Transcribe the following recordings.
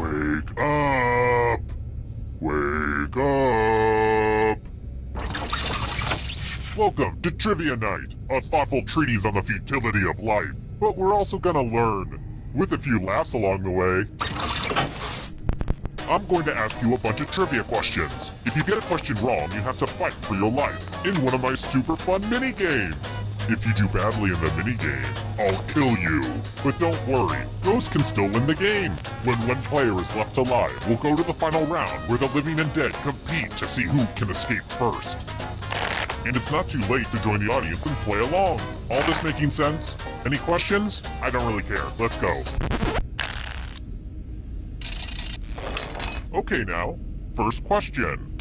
Wake up! Wake up! Welcome to Trivia Night, a thoughtful treatise on the futility of life. But we're also gonna learn, with a few laughs along the way. I'm going to ask you a bunch of trivia questions. If you get a question wrong, you have to fight for your life in one of my super fun mini-games. If you do badly in the minigame, I'll kill you. But don't worry, ghosts can still win the game. When one player is left alive, we'll go to the final round where the living and dead compete to see who can escape first. And it's not too late to join the audience and play along. All this making sense? Any questions? I don't really care. Let's go. Okay now, first question.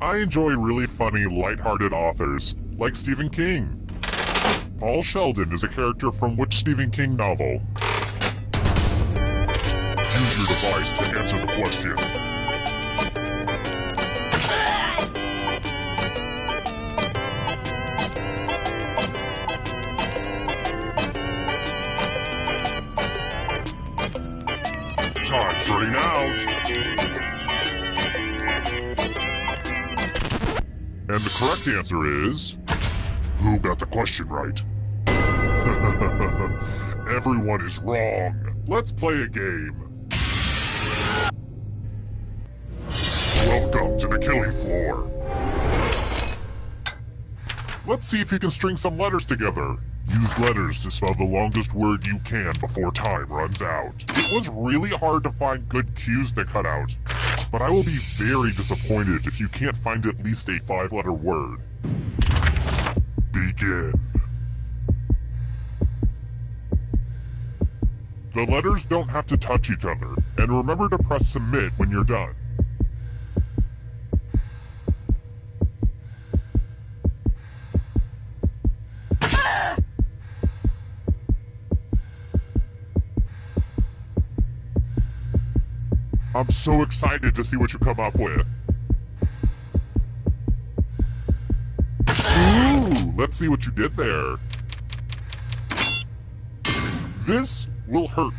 I enjoy really funny, lighthearted authors, like Stephen King. Paul Sheldon is a character from which Stephen King novel? Use your device to answer the question. Time's running out! And the correct answer is... Who got the question right? Everyone is wrong. Let's play a game. Welcome to the killing floor. Let's see if you can string some letters together. Use letters to spell the longest word you can before time runs out. It was really hard to find good cues to cut out, but I will be very disappointed if you can't find at least a 5-letter word. Begin. The letters don't have to touch each other, and remember to press submit when you're done. I'm so excited to see what you come up with. Ooh, let's see what you did there. This will hurt.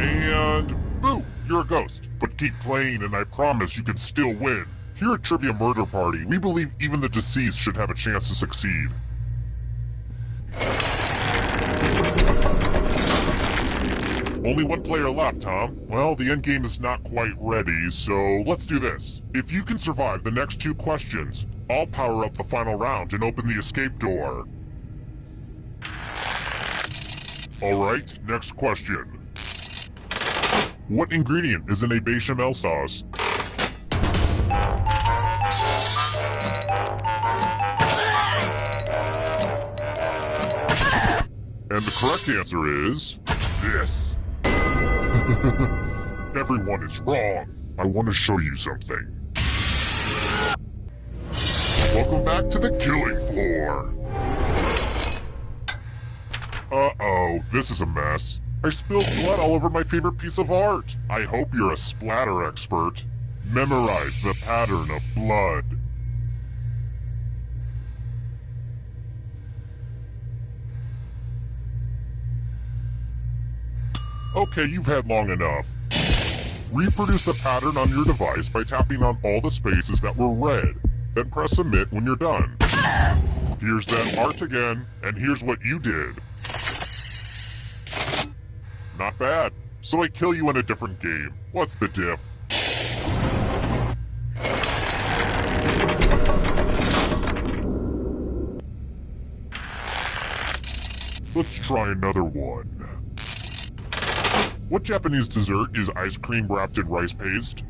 And boo, you're a ghost. But keep playing and I promise you can still win. Here at Trivia Murder Party, we believe even the deceased should have a chance to succeed. Only one player left, Tom. Well, the endgame is not quite ready, so let's do this. If you can survive the next 2 questions, I'll power up the final round and open the escape door. Alright, next question. What ingredient is in a bechamel sauce? And the correct answer is... this. Everyone is wrong. I want to show you something. Welcome back to the killing floor. Uh-oh, this is a mess. I spilled blood all over my favorite piece of art. I hope you're a splatter expert. Memorize the pattern of blood. Okay, you've had long enough. Reproduce the pattern on your device by tapping on all the spaces that were red. Then press submit when you're done. Here's that art again, and here's what you did. Not bad. So I kill you in a different game. What's the diff? Let's try another one. What Japanese dessert is ice cream wrapped in rice paste?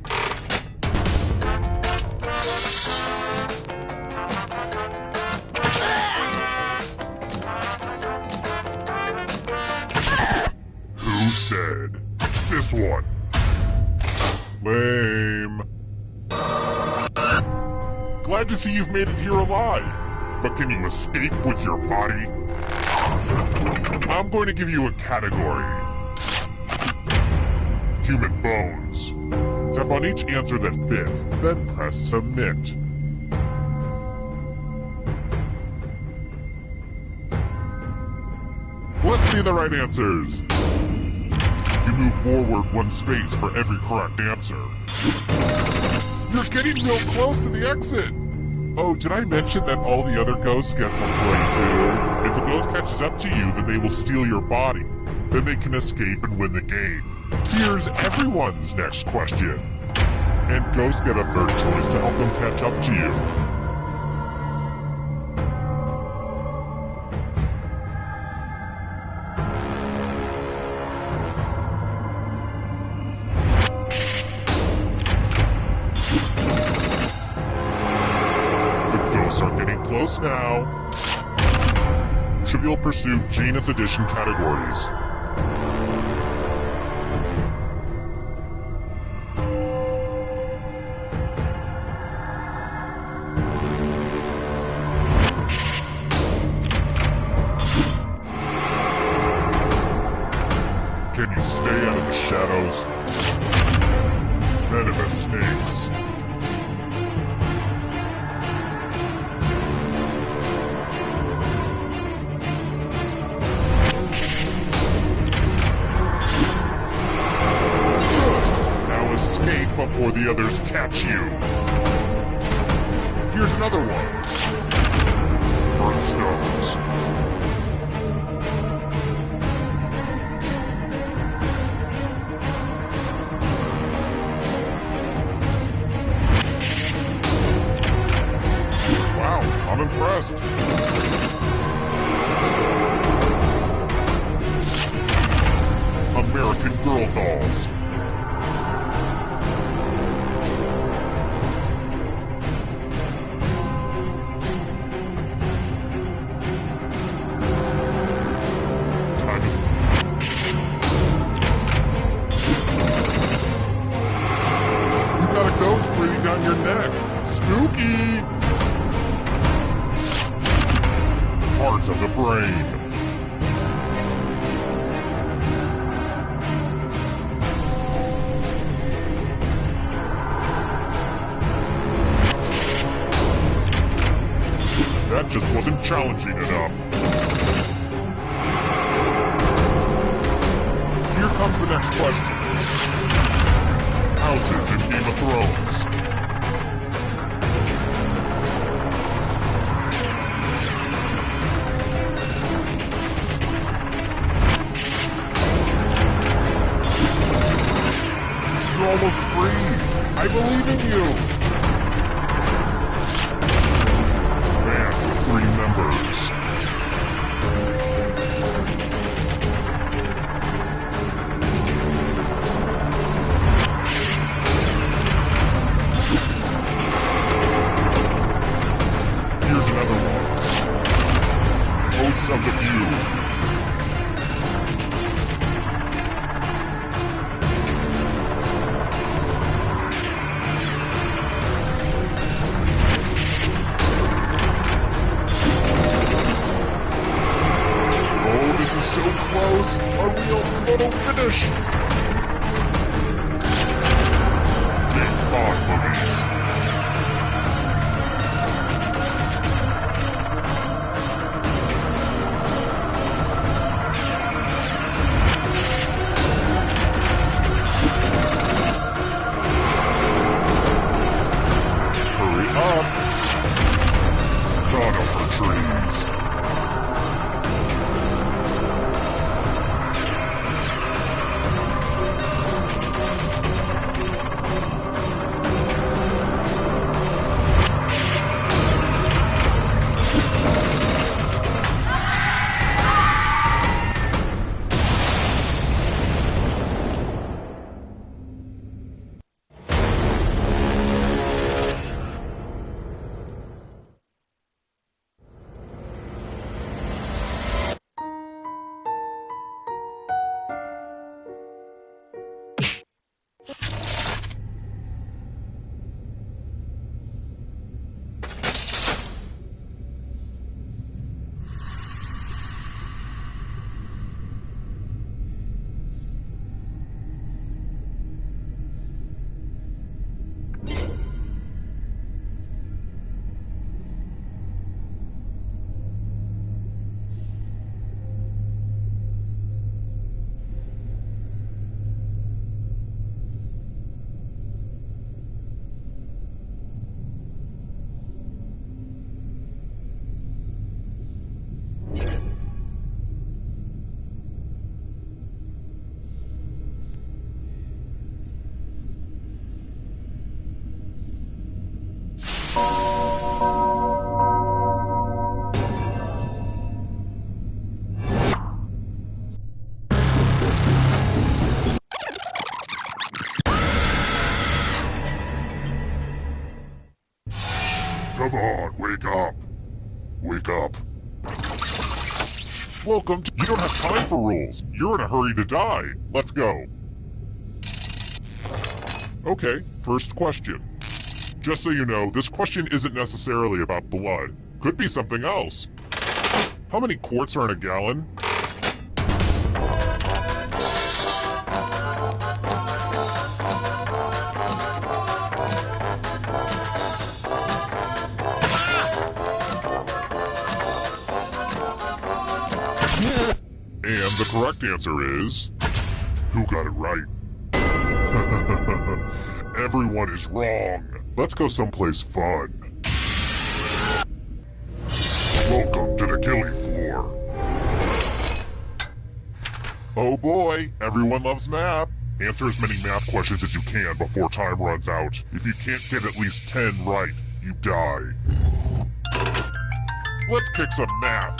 Who said? This one. Lame. Glad to see you've made it here alive. But can you escape with your body? I'm going to give you a category. Human bones. Tap on each answer that fits, then press submit. me the right answers. You move forward 1 space for every correct answer. You're getting real close to the exit. Oh, did I mention that all the other ghosts get to play too? If a ghost catches up to you, then they will steal your body. Then they can escape and win the game. Here's everyone's next question. And ghosts get a third choice to help them catch up to you. Are getting close now. Trivial Pursuit Genus Edition categories. Can you stay out of the shadows? Venomous snakes. Escape before the others catch you. Here's another one. Birthstones. Wow, I'm impressed. American Girl dolls. Ghost breathing down your neck. Spooky! Parts of the brain. That just wasn't challenging enough. Here comes the next question. Houses in Game of Thrones. You're almost free. I believe in you. Band with 3 members. Here's another one. Hosts of the Mule. Oh, this is so close. A real photo finish. James Bond movies. Up. Not over trees. Welcome to... You don't have time for rules. You're in a hurry to die. Let's go. Okay, first question. Just so you know, this question isn't necessarily about blood. Could be something else. How many quarts are in a gallon? And the correct answer is... Who got it right? Everyone is wrong. Let's go someplace fun. Welcome to the killing floor. Oh boy, everyone loves math. Answer as many math questions as you can before time runs out. If you can't get at least 10 right, you die. Let's kick some math.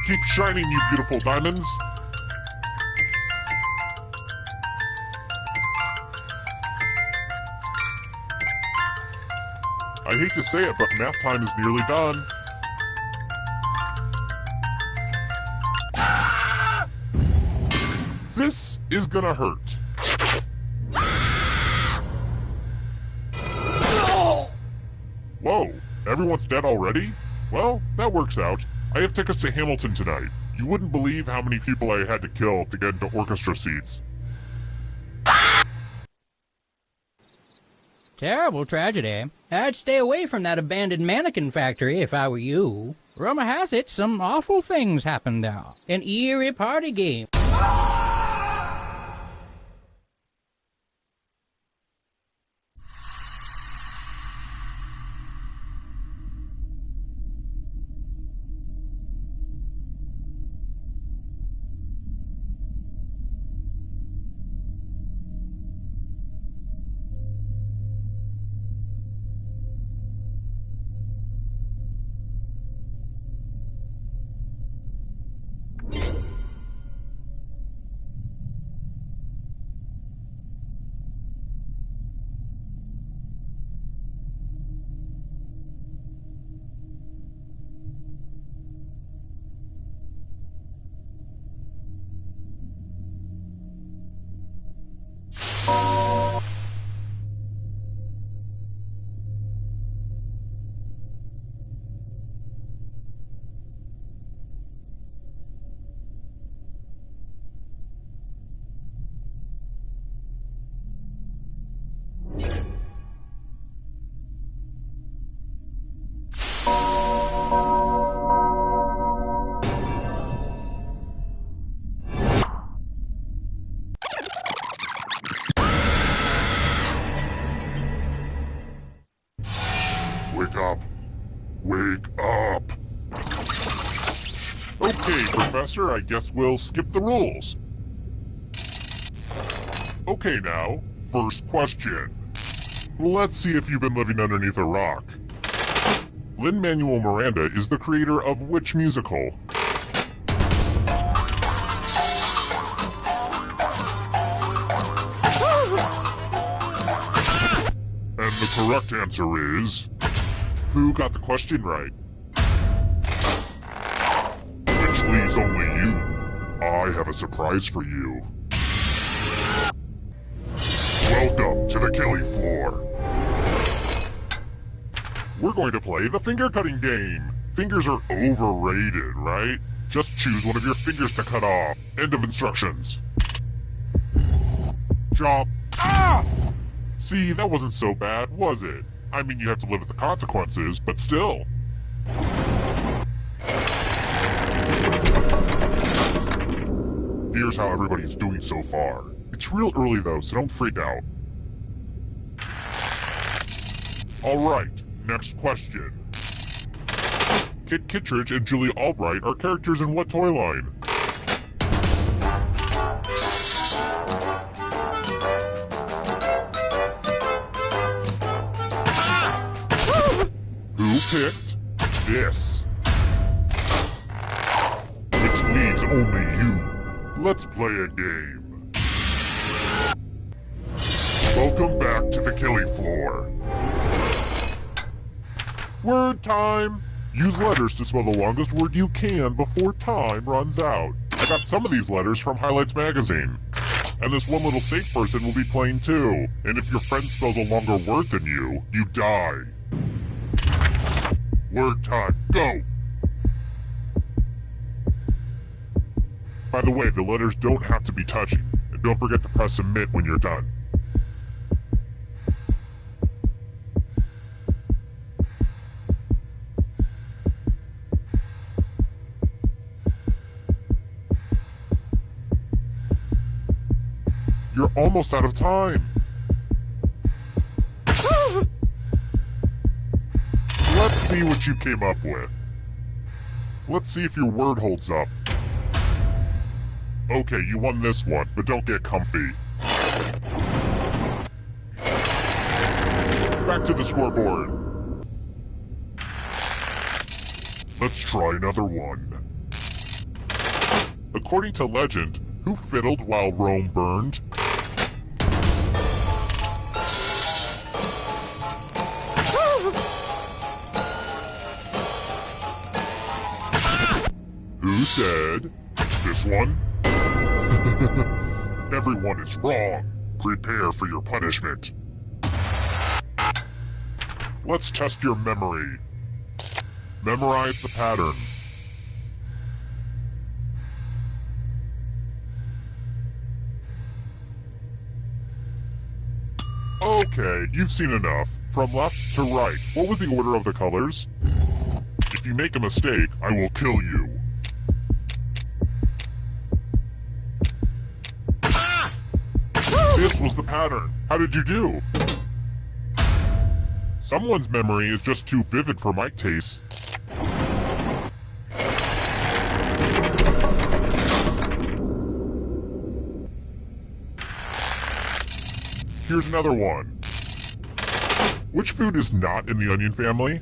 Keep shining, you beautiful diamonds. I hate to say it, but math time is nearly done. This is gonna hurt. Whoa, everyone's dead already? Well, that works out. I have tickets to Hamilton tonight. You wouldn't believe how many people I had to kill to get into orchestra seats. Terrible tragedy. I'd stay away from that abandoned mannequin factory if I were you. Rumor has it some awful things happened there. An eerie party game. Wake up. Wake up. Okay, Professor, I guess we'll skip the rules. Okay now, first question. Let's see if you've been living underneath a rock. Lin-Manuel Miranda is the creator of which musical? And the correct answer is... Who got the question right? Which leaves only you. I have a surprise for you. Welcome to the killing floor. We're going to play the finger cutting game. Fingers are overrated, right? Just choose one of your fingers to cut off. End of instructions. Chop. Ah! See, that wasn't so bad, was it? I mean, you have to live with the consequences, but still. Here's how everybody's doing so far. It's real early though, so don't freak out. Alright, next question. Kit Kittredge and Julia Albright are characters in what toy line? Who picked this? Which leaves only you. Let's play a game. Welcome back to the killing floor. Word time! Use letters to spell the longest word you can before time runs out. I got some of these letters from Highlights magazine. And this one little safe person will be playing too. And if your friend spells a longer word than you, you die. Word time, go! By the way, the letters don't have to be touching. And don't forget to press submit when you're done. You're almost out of time. Let's see what you came up with. Let's see if your word holds up. Okay, you won this one, but don't get comfy. Back to the scoreboard. Let's try another one. According to legend, who fiddled while Rome burned? Who said this one? Everyone is wrong. Prepare for your punishment. Let's test your memory. Memorize the pattern. Okay, you've seen enough. From left to right, what was the order of the colors? If you make a mistake, I will kill you. This was the pattern. How did you do? Someone's memory is just too vivid for my taste. Here's another one. Which food is not in the onion family?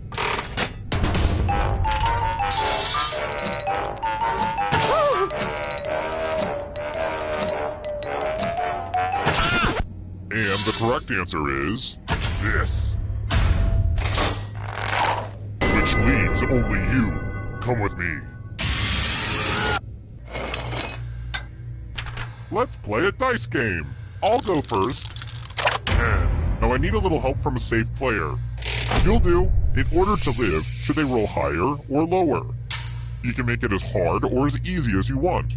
And the correct answer is this. Which leads only you. Come with me. Let's play a dice game. I'll go first. 10. Now I need a little help from a safe player. You'll do. In order to live, should they roll higher or lower? You can make it as hard or as easy as you want.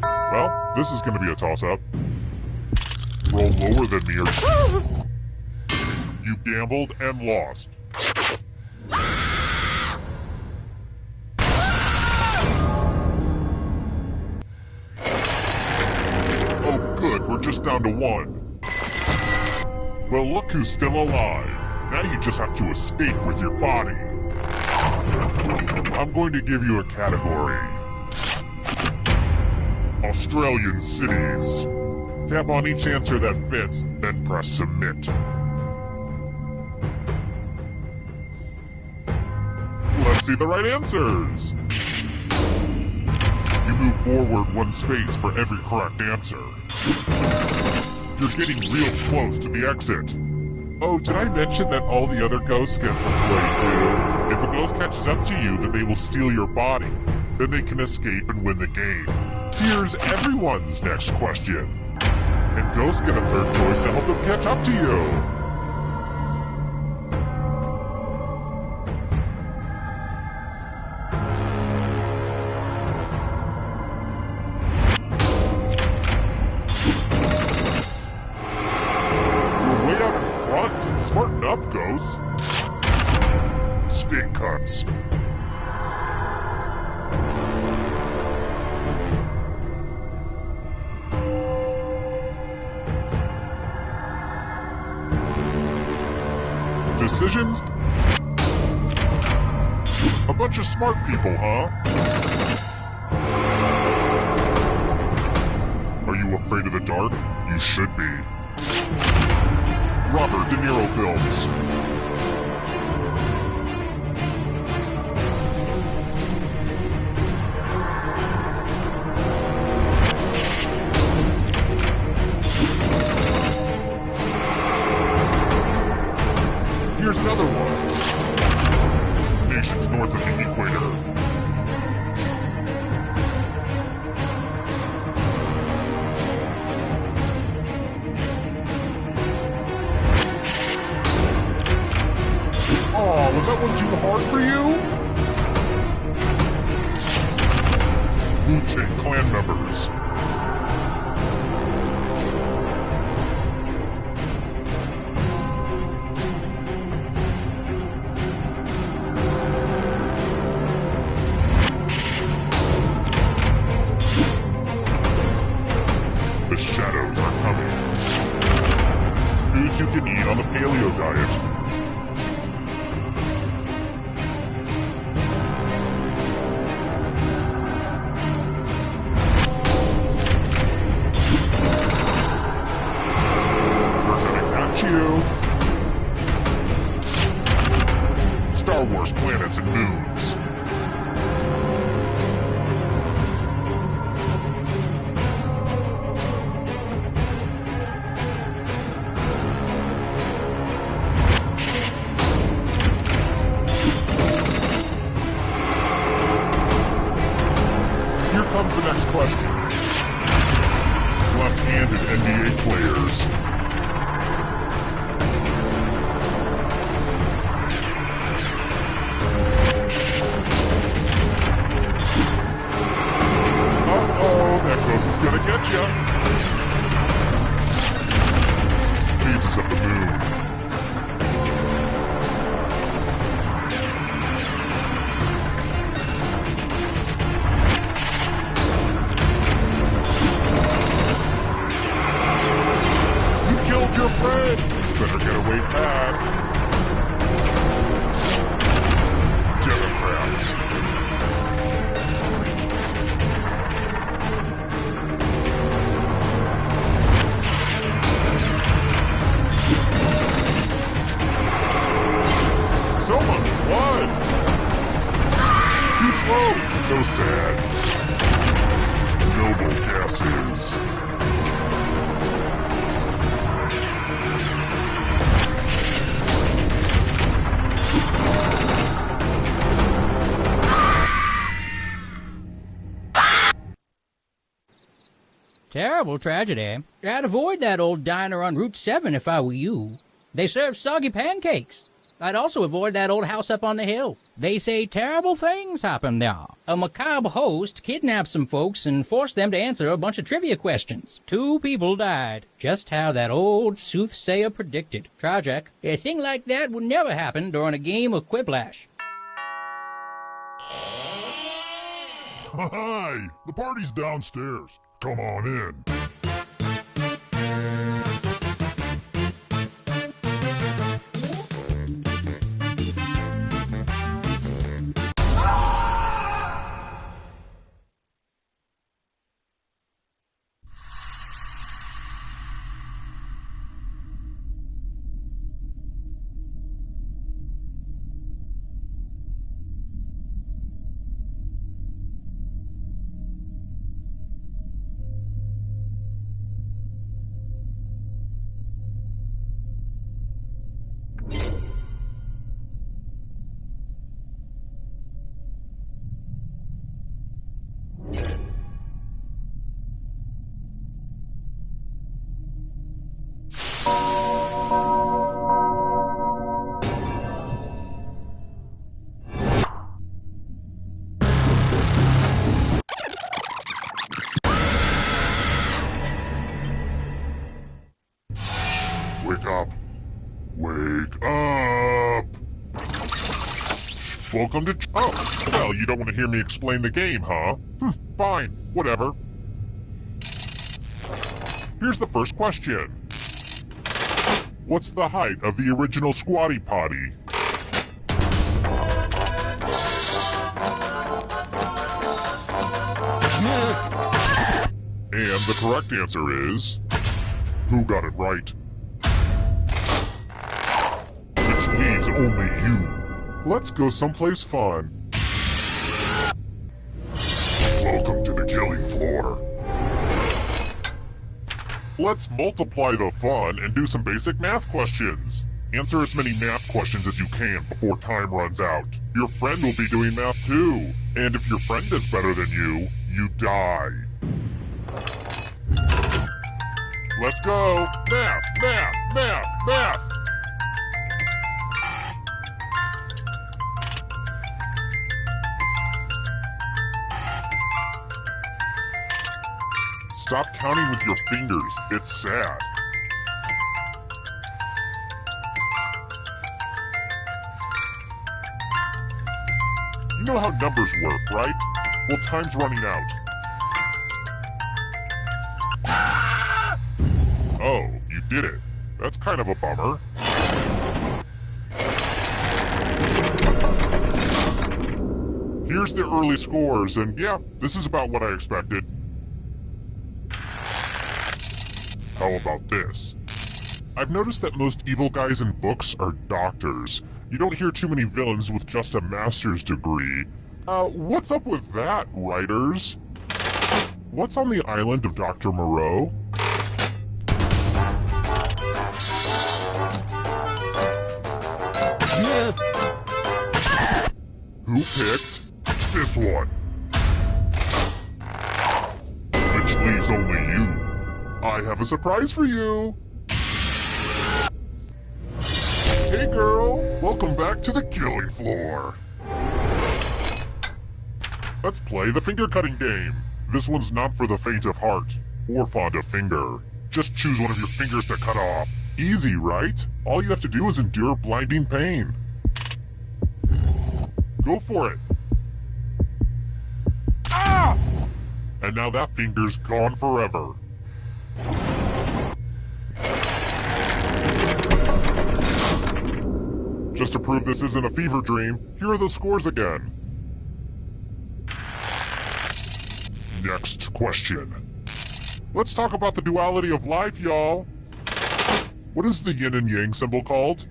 Well, this is going to be a toss-up. Roll lower than me or... You gambled and lost. Oh good, we're just down to one. Well, look who's still alive. Now you just have to escape with your body. I'm going to give you a category. Australian cities. Tap on each answer that fits, then press submit. Let's see the right answers. You move forward one space for every correct answer. You're getting real close to the exit. Oh, did I mention that all the other ghosts get to play too? If a ghost catches up to you, then they will steal your body. Then they can escape and win the game. Here's everyone's next question. And ghosts get a third choice to help them catch up to you. You're way out in front. Smarten up, ghosts. Stink cuts. Decisions? A bunch of smart people, huh? Are you afraid of the dark? You should be. Robert De Niro films. Nations north of the equator. Aw, was that one too hard for you? Wu-Tang Clan members. The shadows are coming. Foods you can eat on the paleo diet. Star Wars planets and moons. Here comes the next question. Left-handed NBA players. This is gonna get ya. Phases of the moon. You killed your friend. Better get away fast. Democrats. So much blood! Too slow! So sad. Noble gases. Terrible tragedy. I'd avoid that old diner on Route 7 if I were you. They serve soggy pancakes. I'd also avoid that old house up on the hill. They say terrible things happen there. A macabre host kidnapped some folks and forced them to answer a bunch of trivia questions. 2 people died. Just how that old soothsayer predicted. Tragic. A thing like that would never happen during a game of Quiplash. Hi! The party's downstairs. Come on in. Wake up. Wake up! Welcome to Oh, well, you don't want to hear me explain the game, huh? Fine, whatever. Here's the first question. What's the height of the original Squatty Potty? And the correct answer is... Who got it right? Which leaves only you. Let's go someplace fun. Welcome to the killing floor. Let's multiply the fun and do some basic math questions. Answer as many math questions as you can before time runs out. Your friend will be doing math too. And if your friend is better than you, you die. Let's go! Math! Math! Math! Math! Stop counting with your fingers. It's sad. You know how numbers work, right? Well, time's running out. Oh, you did it. That's kind of a bummer. Here's the early scores, and yeah, this is about what I expected. How about this? I've noticed that most evil guys in books are doctors. You don't hear too many villains with just a master's degree. What's up with that, writers? What's on the island of Dr. Moreau? Who picked this one? Which leaves only you. I have a surprise for you. Hey girl, welcome back to the killing floor. Let's play the finger cutting game. This one's not for the faint of heart or fond of finger. Just choose one of your fingers to cut off. Easy, right? All you have to do is endure blinding pain. Go for it. Ah! And now that finger's gone forever. Just to prove this isn't a fever dream, here are the scores again. Next question. Let's talk about the duality of life, y'all. What is the yin and yang symbol called?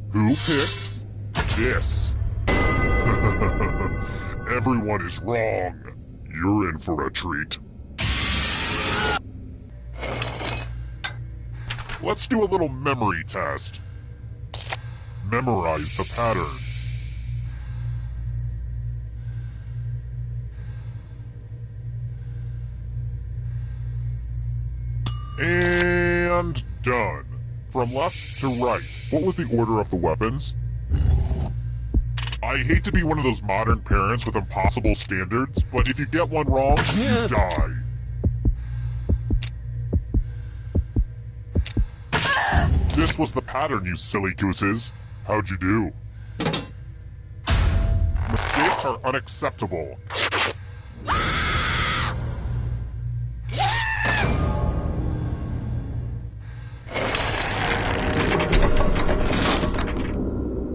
Who picked this? Everyone is wrong. You're in for a treat. Let's do a little memory test. Memorize the pattern. And done. From left to right, what was the order of the weapons? I hate to be one of those modern parents with impossible standards, but if you get one wrong, you die. This was the pattern, you silly gooses. How'd you do? Mistakes are unacceptable.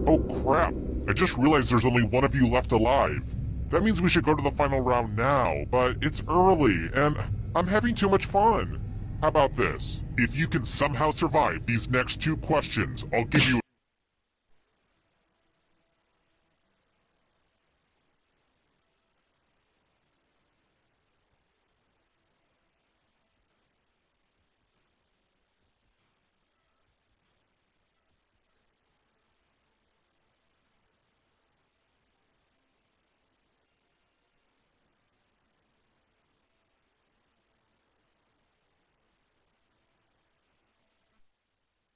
Oh crap, I just realized there's only one of you left alive. That means we should go to the final round now, but it's early, and I'm having too much fun. How about this? If you can somehow survive these next 2 questions, I'll give you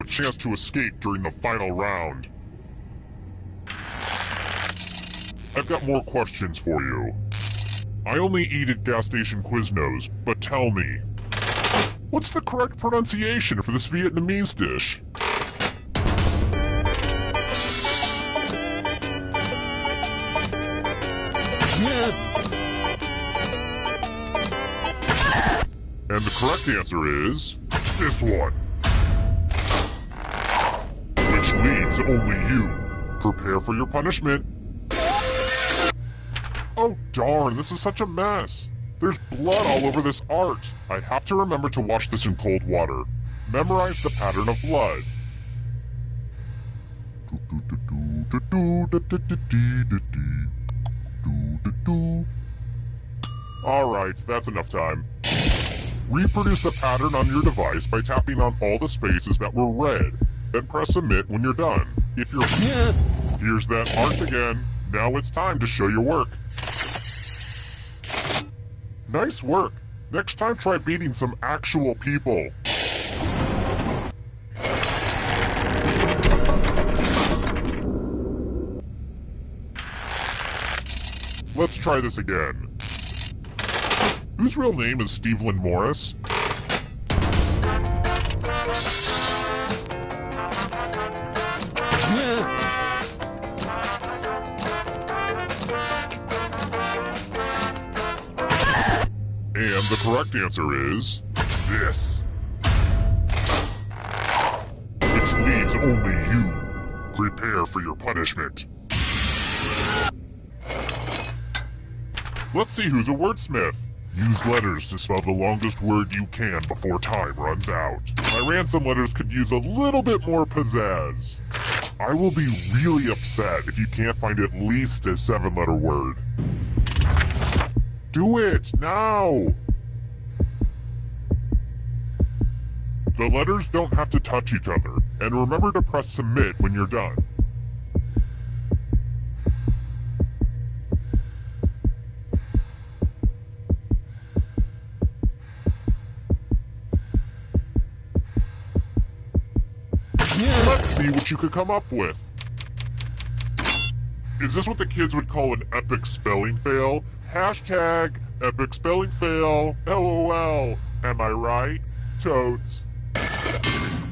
a chance to escape during the final round. I've got more questions for you. I only eat at gas station Quiznos, but tell me, what's the correct pronunciation for this Vietnamese dish? And the correct answer is this one. Which leaves only you. Prepare for your punishment. Oh darn, this is such a mess. There's blood all over this art. I have to remember to wash this in cold water. Memorize the pattern of blood. Alright, that's enough time. Reproduce the pattern on your device by tapping on all the spaces that were red. Then press submit when you're done. If you're... Here's that art again. Now it's time to show your work. Nice work. Next time try beating some actual people. Let's try this again. Whose real name is Stevelyn Morris? And the correct answer is this. Which leaves only you. Prepare for your punishment. Let's see who's a wordsmith. Use letters to spell the longest word you can before time runs out. My ransom letters could use a little bit more pizzazz. I will be really upset if you can't find at least a 7-letter word. Do it, now! The letters don't have to touch each other, and remember to press submit when you're done. Let's see what you could come up with. Is this what the kids would call an epic spelling fail? Hashtag epic spelling fail. LOL. Am I right? Totes.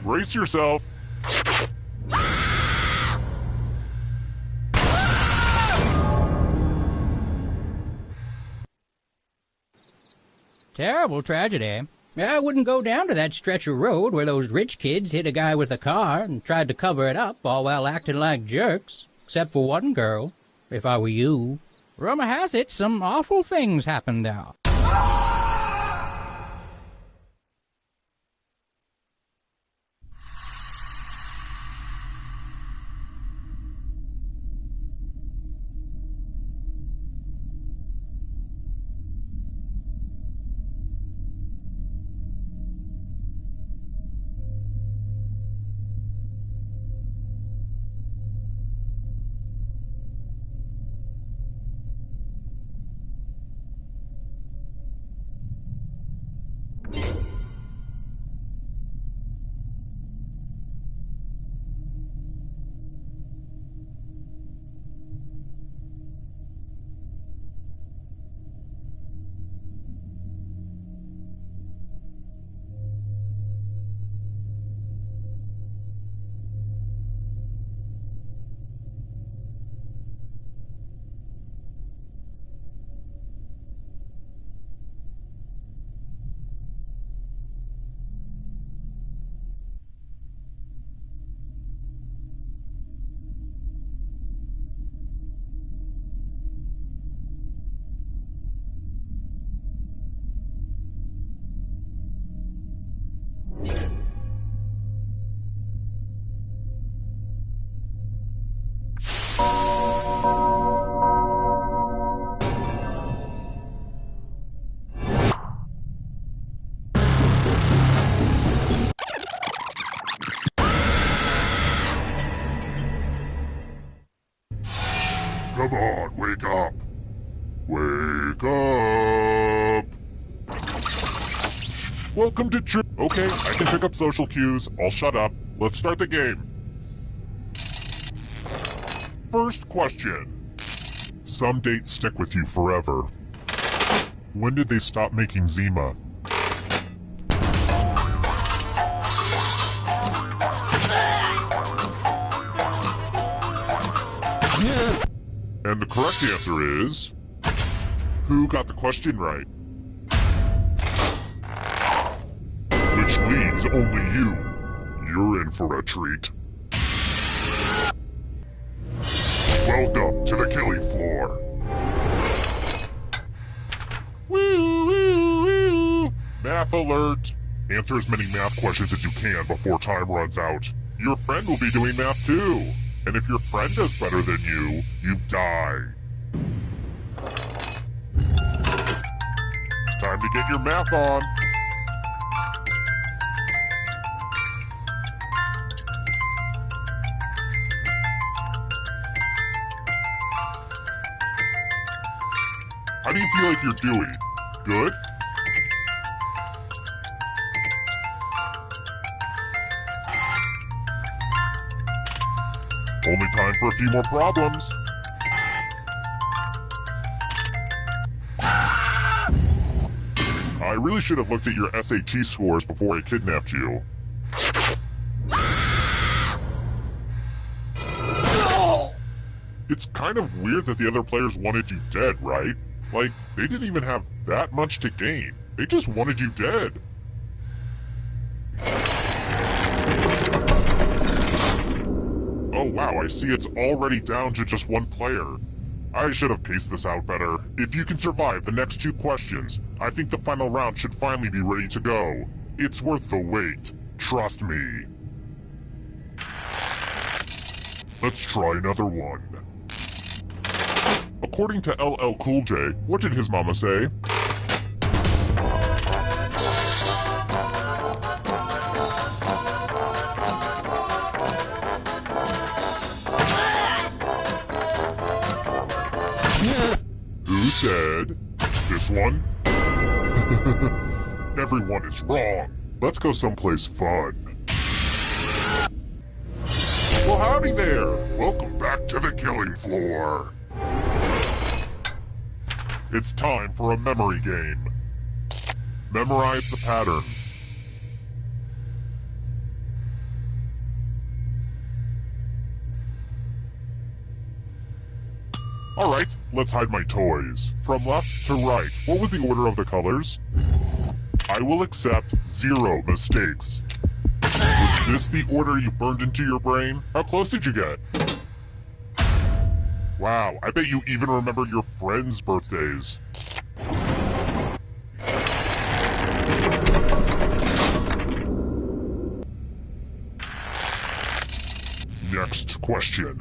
Brace yourself. Terrible tragedy. I wouldn't go down to that stretch of road where those rich kids hit a guy with a car and tried to cover it up, all while acting like jerks. Except for one girl, if I were you. Rumor has it some awful things happened there. Come on, wake up. Wake up. Welcome to Okay, I can pick up social cues. I'll shut up. Let's start the game. First question. Some dates stick with you forever. When did they stop making Zima? And the correct answer is... Who got the question right? Which leaves only you. You're in for a treat. Welcome to the killing floor. Woo, woo, woo. Math alert. Answer as many math questions as you can before time runs out. Your friend will be doing math too. And if your friend does better than you, you die. Time to get your math on. How do you feel like you're doing? Good? Only time for a few more problems. I really should have looked at your SAT scores before I kidnapped you. It's kind of weird that the other players wanted you dead, right? Like, they didn't even have that much to gain. They just wanted you dead. Oh wow, I see it's already down to just one player. I should have paced this out better. If you can survive the next 2 questions, I think the final round should finally be ready to go. It's worth the wait. Trust me. Let's try another one. According to LL Cool J, what did his mama say? Who said this one? Everyone is wrong. Let's go someplace fun. Well, howdy there. Welcome back to the killing floor. It's time for a memory game. Memorize the pattern. Alright, let's hide my toys. From left to right, what was the order of the colors? I will accept 0 mistakes. Was this the order you burned into your brain? How close did you get? Wow, I bet you even remember your friends' birthdays. Next question.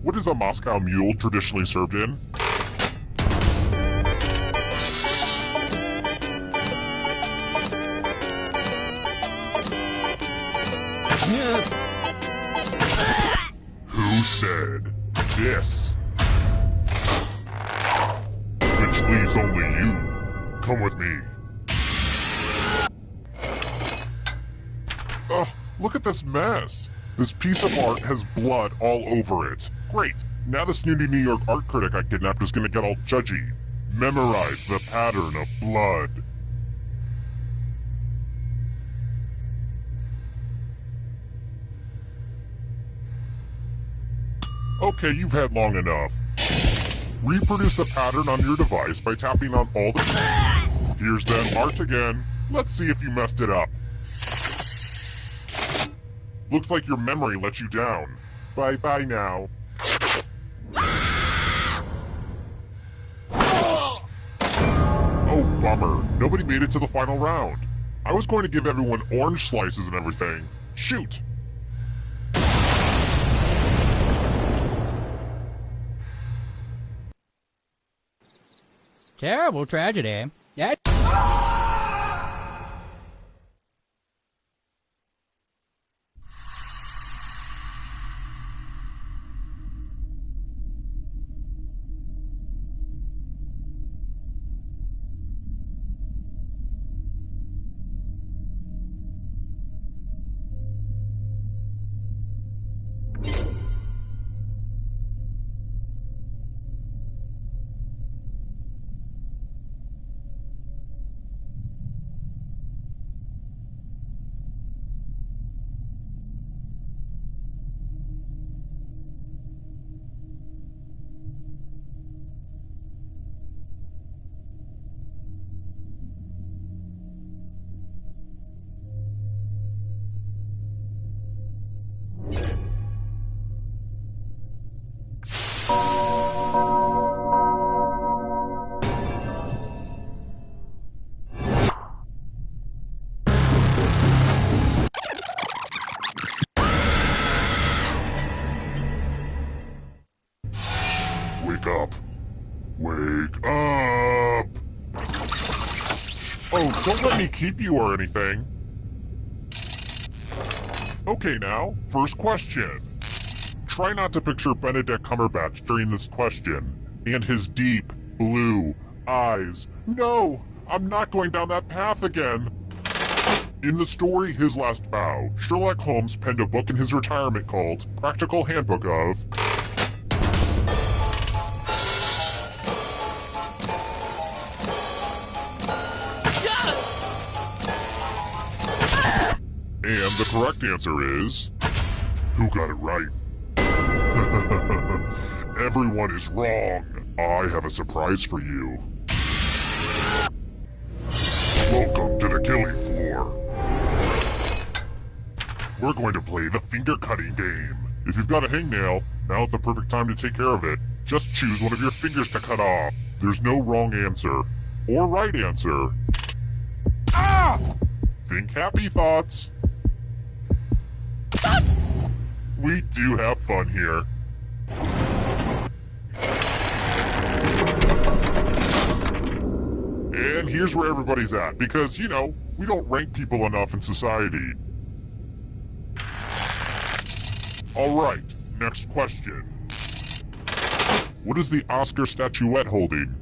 What is a Moscow Mule traditionally served in? Who said this? Which leaves only you. Come with me. Ugh, look at this mess. This piece of art has blood all over it. Great. Now the snooty New York art critic I kidnapped is gonna get all judgy. Memorize the pattern of blood. Okay, you've had long enough. Reproduce the pattern on your device by tapping on all the... Here's that art again. Let's see if you messed it up. Looks like your memory let you down. Bye-bye now. Oh, bummer. Nobody made it to the final round. I was going to give everyone orange slices and everything. Shoot! Terrible tragedy. That... Don't let me keep you or anything. Okay now, first question. Try not to picture Benedict Cumberbatch during this question, and his deep, blue eyes. No, I'm not going down that path again. In the story His Last Bow, Sherlock Holmes penned a book in his retirement called Practical Handbook of... And the correct answer is... Who got it right? Everyone is wrong. I have a surprise for you. Welcome to the killing floor. We're going to play the finger-cutting game. If you've got a hangnail, now's the perfect time to take care of it. Just choose one of your fingers to cut off. There's no wrong answer. Or right answer. Ah! Think happy thoughts. We do have fun here. And here's where everybody's at, because, you know, we don't rank people enough in society. Alright, next question. What is the Oscar statuette holding?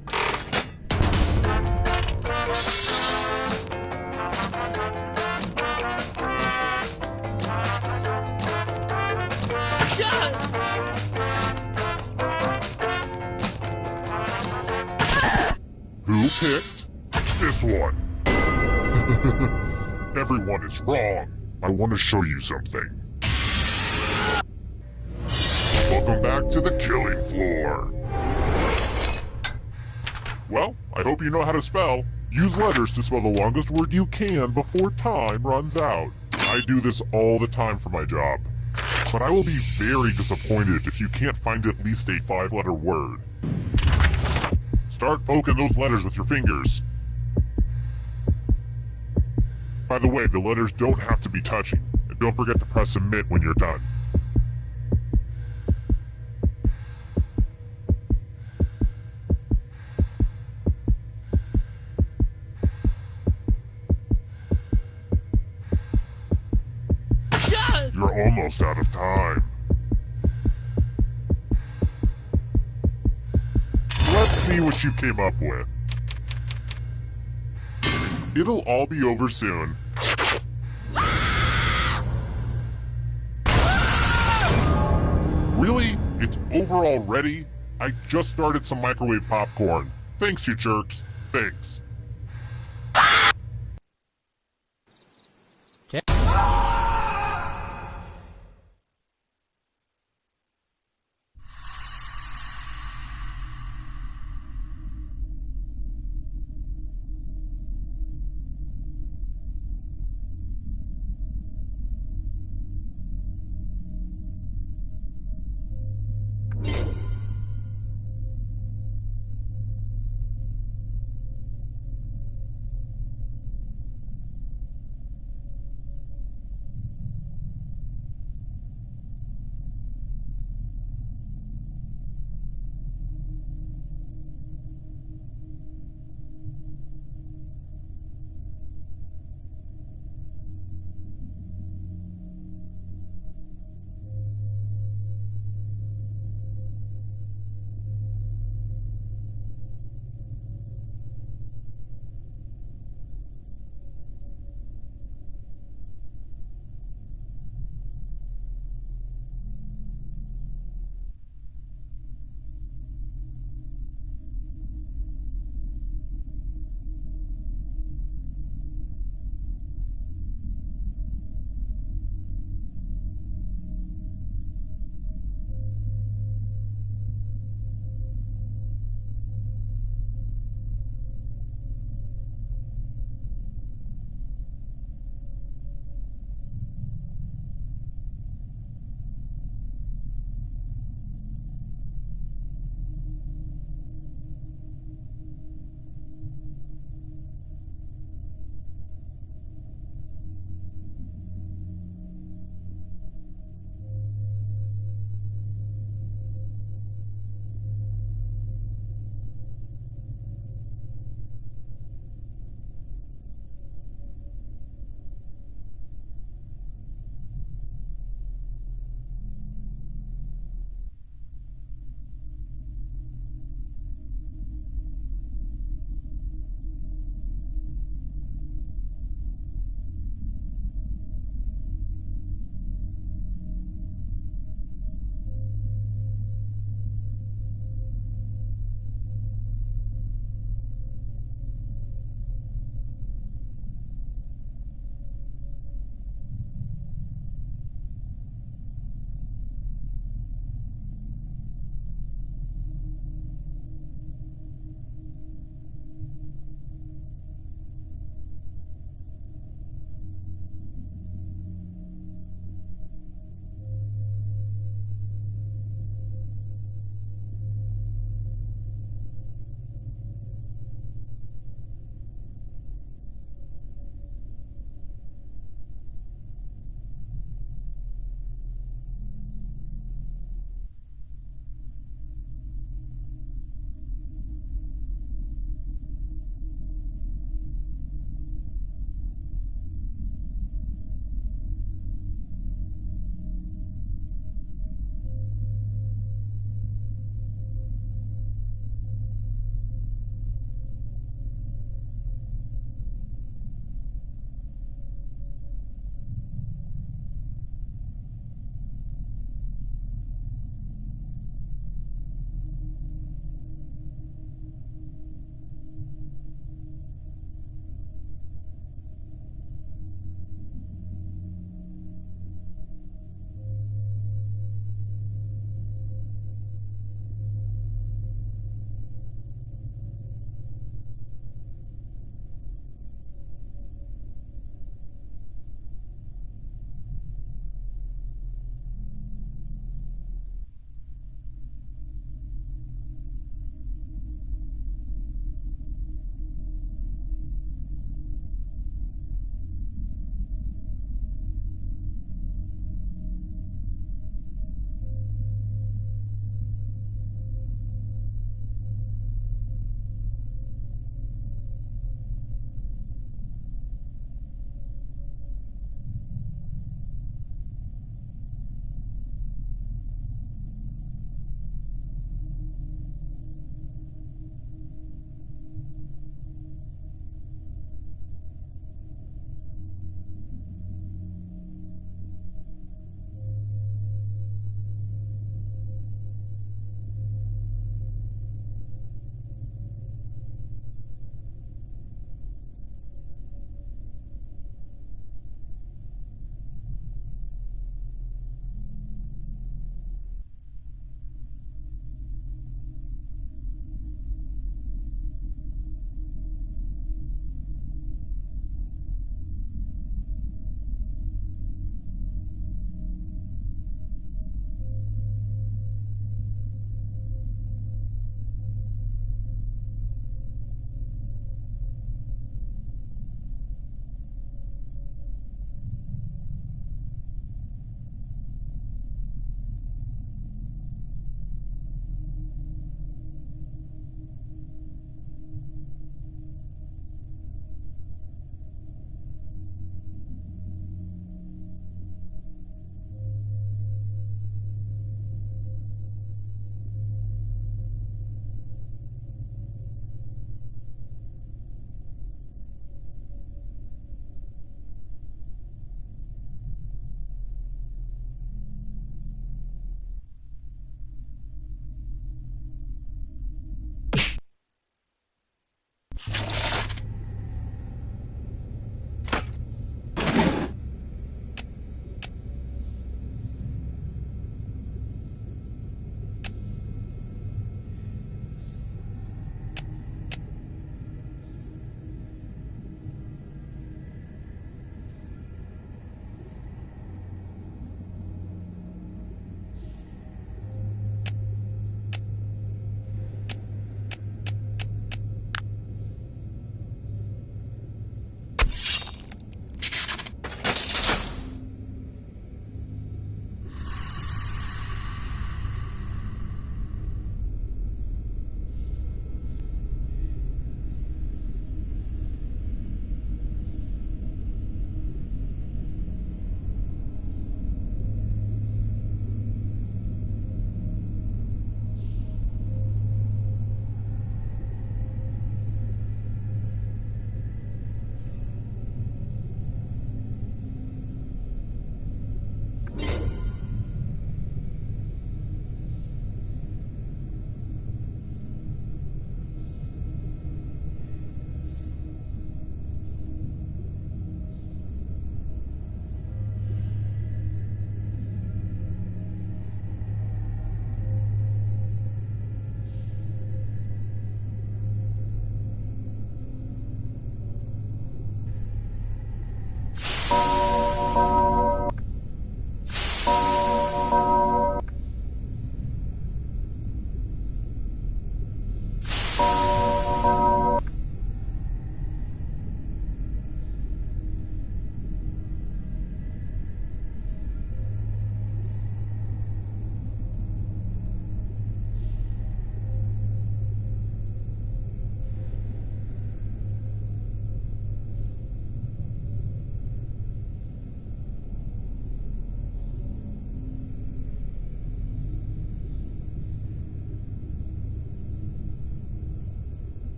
Who picked this one? Everyone is wrong. I want to show you something. Welcome back to the killing floor. Well, I hope you know how to spell. Use letters to spell the longest word you can before time runs out. I do this all the time for my job. But I will be very disappointed if you can't find at least a 5-letter word. Start poking those letters with your fingers. By the way, the letters don't have to be touching. And don't forget to press submit when you're done. You're almost out of time. Let's see what you came up with. It'll all be over soon. Really? It's over already? I just started some microwave popcorn. Thanks, you jerks. Thanks.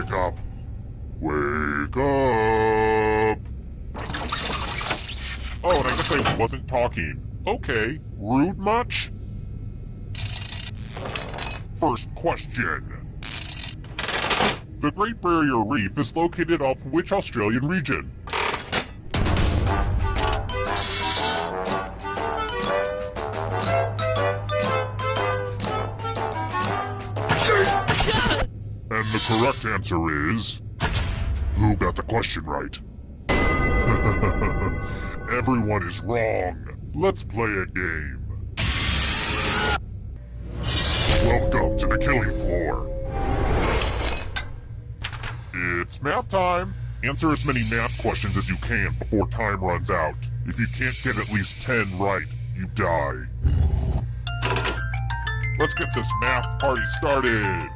Wake up. Wake up. Oh, and I guess I wasn't talking. Okay, rude much? First question. The Great Barrier Reef is located off which Australian region? And the correct answer is... Who got the question right? Everyone is wrong. Let's play a game. Welcome to the killing floor. It's math time. Answer as many math questions as you can before time runs out. If you can't get at least 10 right, you die. Let's get this math party started.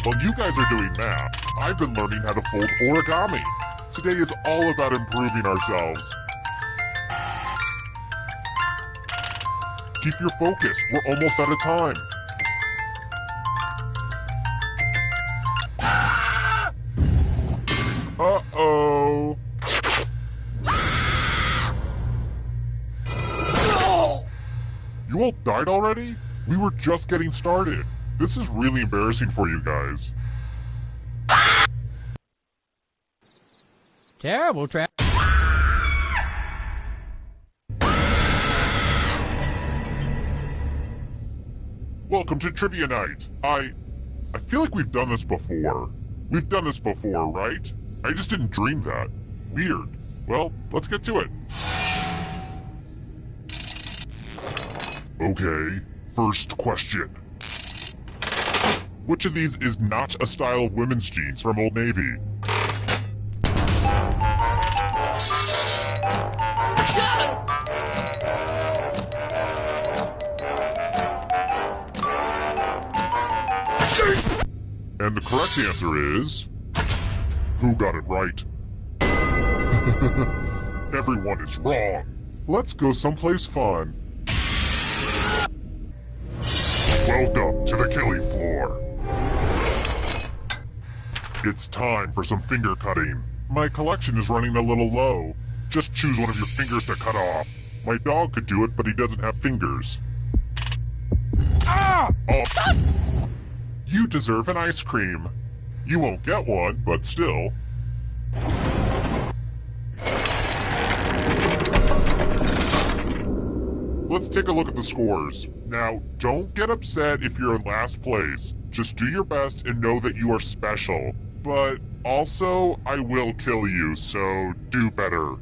While you guys are doing math, I've been learning how to fold origami. Today is all about improving ourselves. Keep your focus, we're almost out of time. Uh-oh. You all died already? We were just getting started. This is really embarrassing for you guys. Terrible trap. Welcome to Trivia Night. I feel like we've done this before. We've done this before, right? I just didn't dream that. Weird. Well, let's get to it. Okay, first question. Which of these is not a style of women's jeans from Old Navy? And the correct answer is... Who got it right? Everyone is wrong. Let's go someplace fun. Welcome to the killing floor. It's time for some finger cutting. My collection is running a little low. Just choose one of your fingers to cut off. My dog could do it, but he doesn't have fingers. Ah! Oh. You deserve an ice cream. You won't get one, but still. Let's take a look at the scores. Now, don't get upset if you're in last place. Just do your best and know that you are special. But also, I will kill you, so do better.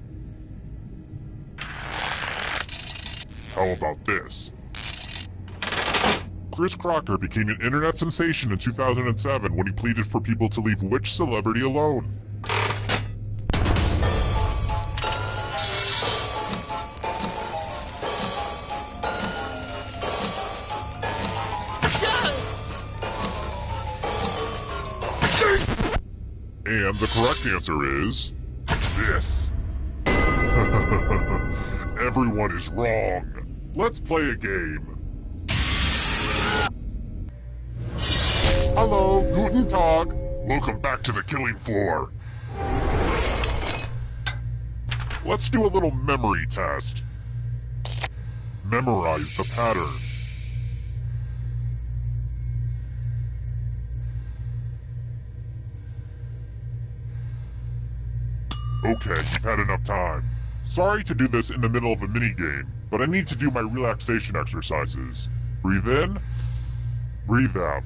How about this? Chris Crocker became an internet sensation in 2007 when he pleaded for people to leave which celebrity alone? And the correct answer is... this. Everyone is wrong. Let's play a game. Hello, Guten Tag. Welcome back to the killing floor. Let's do a little memory test. Memorize the pattern. Okay, you've had enough time. Sorry to do this in the middle of a minigame, but I need to do my relaxation exercises. Breathe in, breathe out.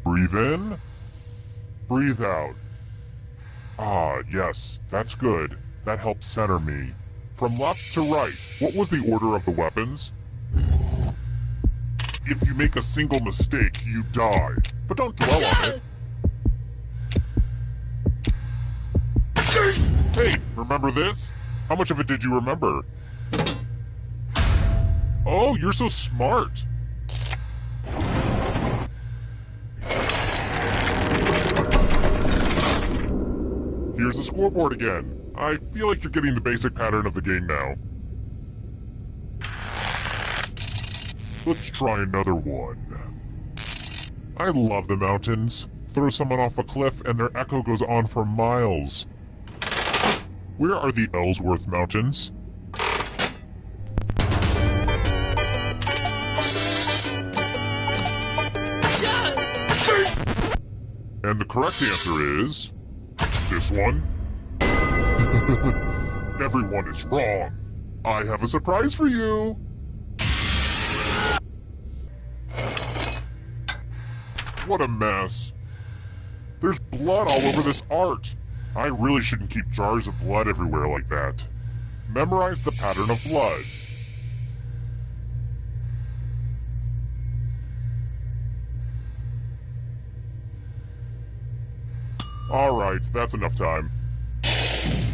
Breathe in, breathe out. Ah, yes, that's good. That helps center me. From left to right, what was the order of the weapons? If you make a single mistake, you die. But don't dwell on it. Hey, remember this? How much of it did you remember? Oh, you're so smart. Here's the scoreboard again. I feel like you're getting the basic pattern of the game now. Let's try another one. I love the mountains. Throw someone off a cliff and their echo goes on for miles. Where are the Ellsworth Mountains? And the correct answer is... this one. Everyone is wrong. I have a surprise for you. What a mess. There's blood all over this art. I really shouldn't keep jars of blood everywhere like that. Memorize the pattern of blood. Alright, that's enough time.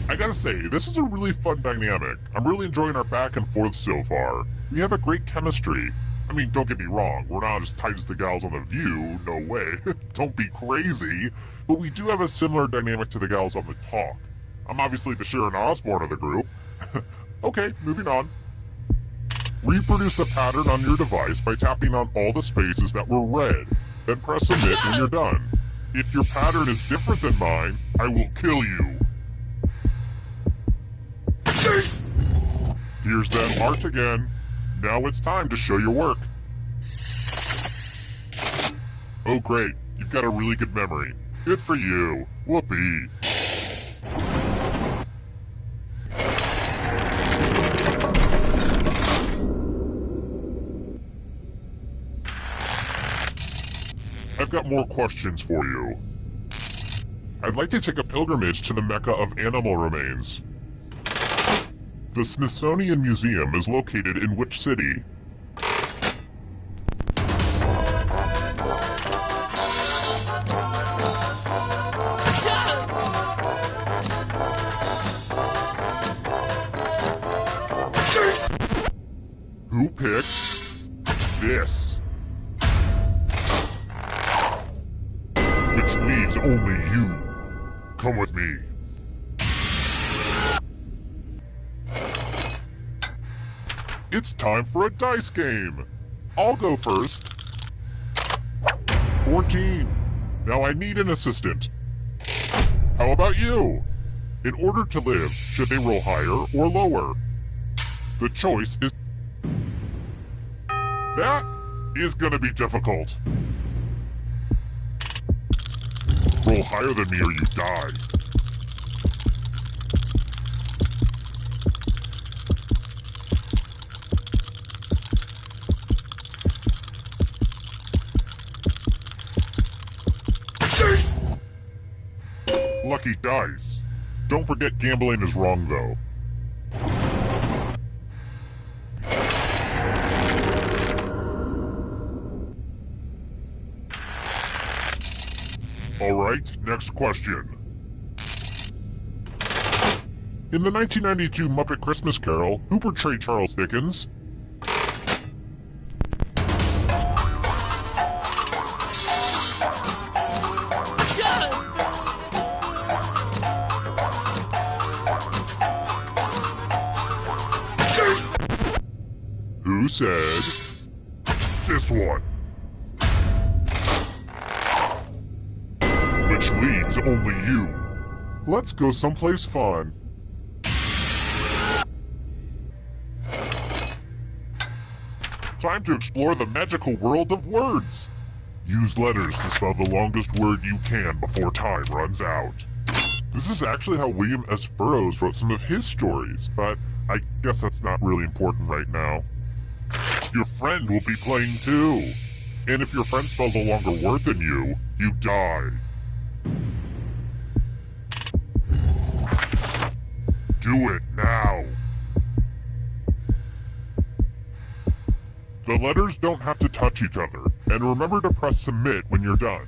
I gotta say, this is a really fun dynamic. I'm really enjoying our back and forth so far. We have a great chemistry. I mean, don't get me wrong, we're not as tight as the gals on The View, no way. Don't be crazy. But we do have a similar dynamic to the gals on The Talk. I'm obviously the Sharon Osbourne of the group. Okay, moving on. Reproduce the pattern on your device by tapping on all the spaces that were red. Then press submit when you're done. If your pattern is different than mine, I will kill you. Here's that art again. Now it's time to show your work. Oh great, you've got a really good memory. Good for you. Whoopee. I've got more questions for you. I'd like to take a pilgrimage to the Mecca of animal remains. The Smithsonian Museum is located in which city? Who picked this? Which leaves only you. Come with me. It's time for a dice game. I'll go first. 14. Now I need an assistant. How about you? In order to live, should they roll higher or lower? The choice is... that is gonna be difficult. Roll higher than me or you die. Lucky dice. Don't forget gambling is wrong, though. Alright, next question. In the 1992 Muppet Christmas Carol, who portrayed Charles Dickens? Who said this one? Which leaves only you. Let's go someplace fun. Time to explore the magical world of words. Use letters to spell the longest word you can before time runs out. This is actually how William S. Burroughs wrote some of his stories, but I guess that's not really important right now. Your friend will be playing too. And if your friend spells a longer word than you, you die. Do it now. The letters don't have to touch each other, and remember to press submit when you're done.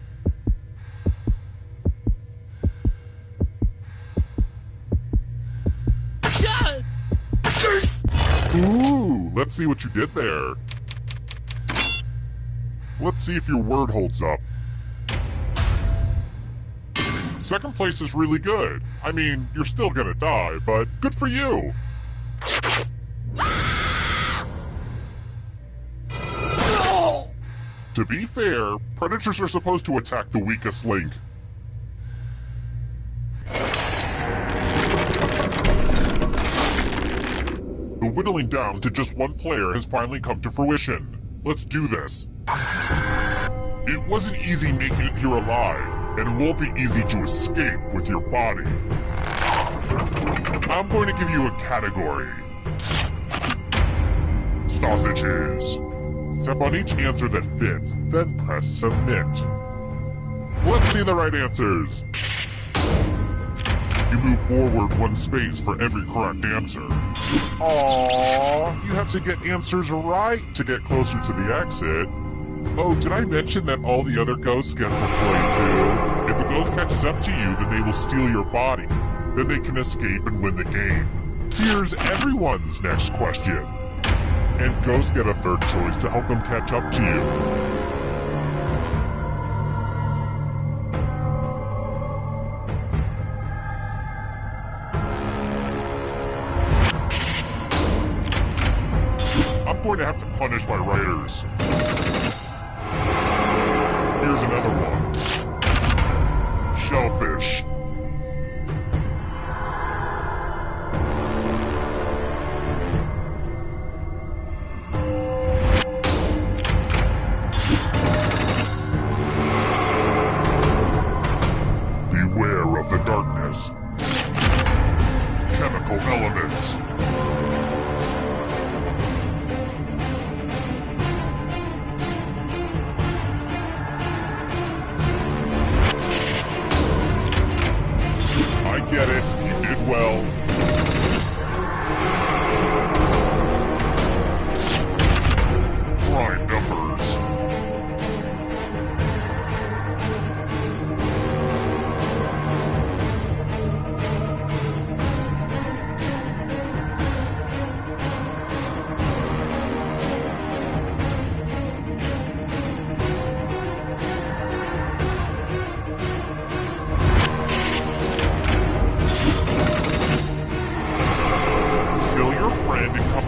Ooh, let's see what you did there. Let's see if your word holds up. Second place is really good. I mean, you're still gonna die, but good for you. To be fair, predators are supposed to attack the weakest link. The whittling down to just one player has finally come to fruition. Let's do this. It wasn't easy making it here alive, and it won't be easy to escape with your body. I'm going to give you a category. Sausages. Tap on each answer that fits, then press submit. Let's see the right answers. You move forward one space for every correct answer. Aww, you have to get answers right to get closer to the exit. Oh, did I mention that all the other ghosts get to play too? If a ghost catches up to you, then they will steal your body. Then they can escape and win the game. Here's everyone's next question. And ghosts get a third choice to help them catch up to you. I'm going to have to punish my writers. Here's another one. Shellfish. Beware of the darkness. Chemical elements. I get it, you did well. Prime numbers.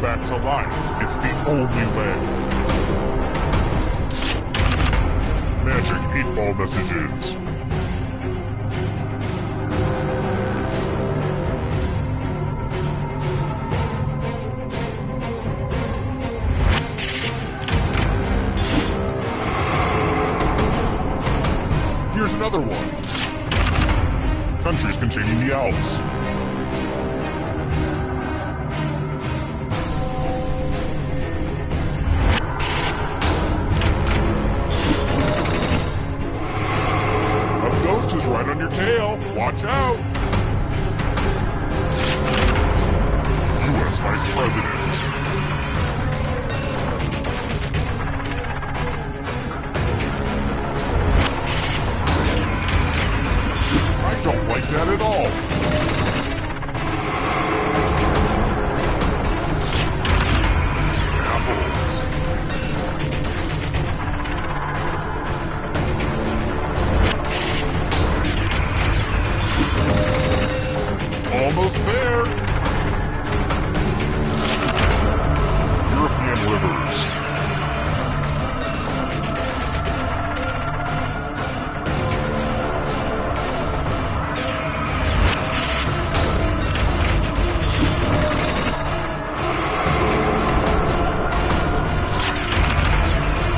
Back to life. It's the only way. Magic 8-ball messages. Here's another one. Countries containing the Alps. Is right on your tail. Watch out! U.S. Vice Presidents. I don't like that at all. Apples. Almost there. European rivers.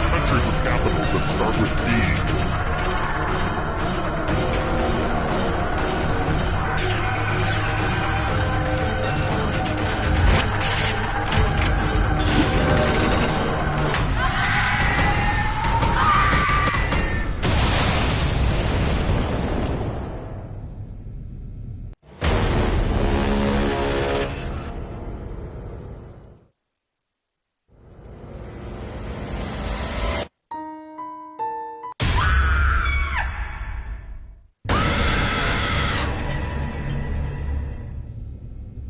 Countries with capitals that start with B.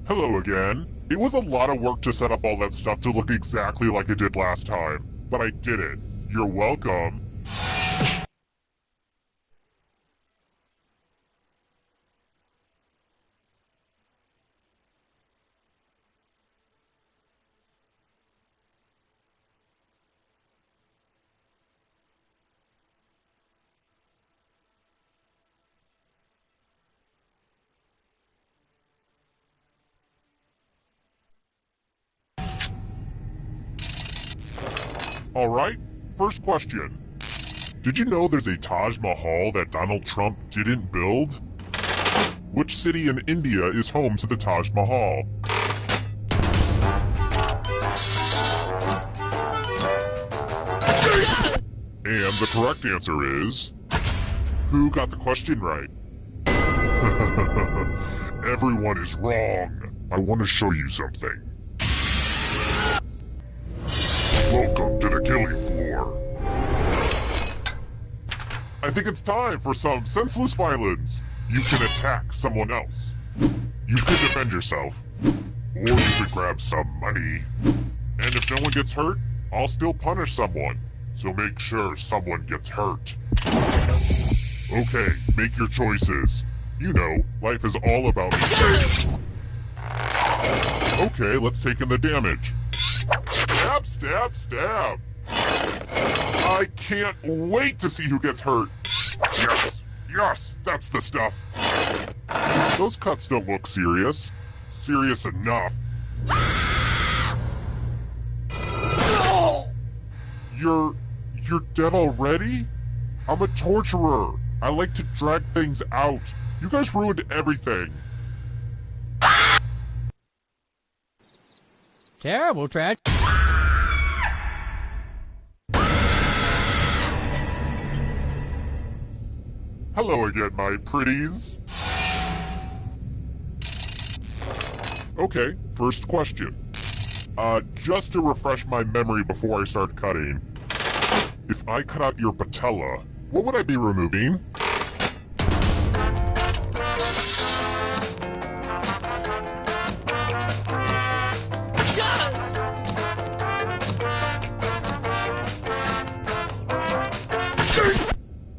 Hello again. It was a lot of work to set up all that stuff to look exactly like it did last time, but I did it. You're welcome. Alright, first question. Did you know there's a Taj Mahal that Donald Trump didn't build? Which city in India is home to the Taj Mahal? And the correct answer is... Who got the question right? Everyone is wrong. I want to show you something. Welcome to the killing floor. I think it's time for some senseless violence. You can attack someone else. You could defend yourself. Or you could grab some money. And if no one gets hurt, I'll still punish someone. So make sure someone gets hurt. Okay, make your choices. You know, life is all about mistakes. Okay, let's take in the damage. Stab, stab, stab. I can't wait to see who gets hurt. Yes, yes, that's the stuff. Those cuts don't look serious. Serious enough. You're dead already? I'm a torturer. I like to drag things out. You guys ruined everything. Terrible tragedy. Hello again, my pretties. Okay, first question. Just to refresh my memory before I start cutting, if I cut out your patella, what would I be removing?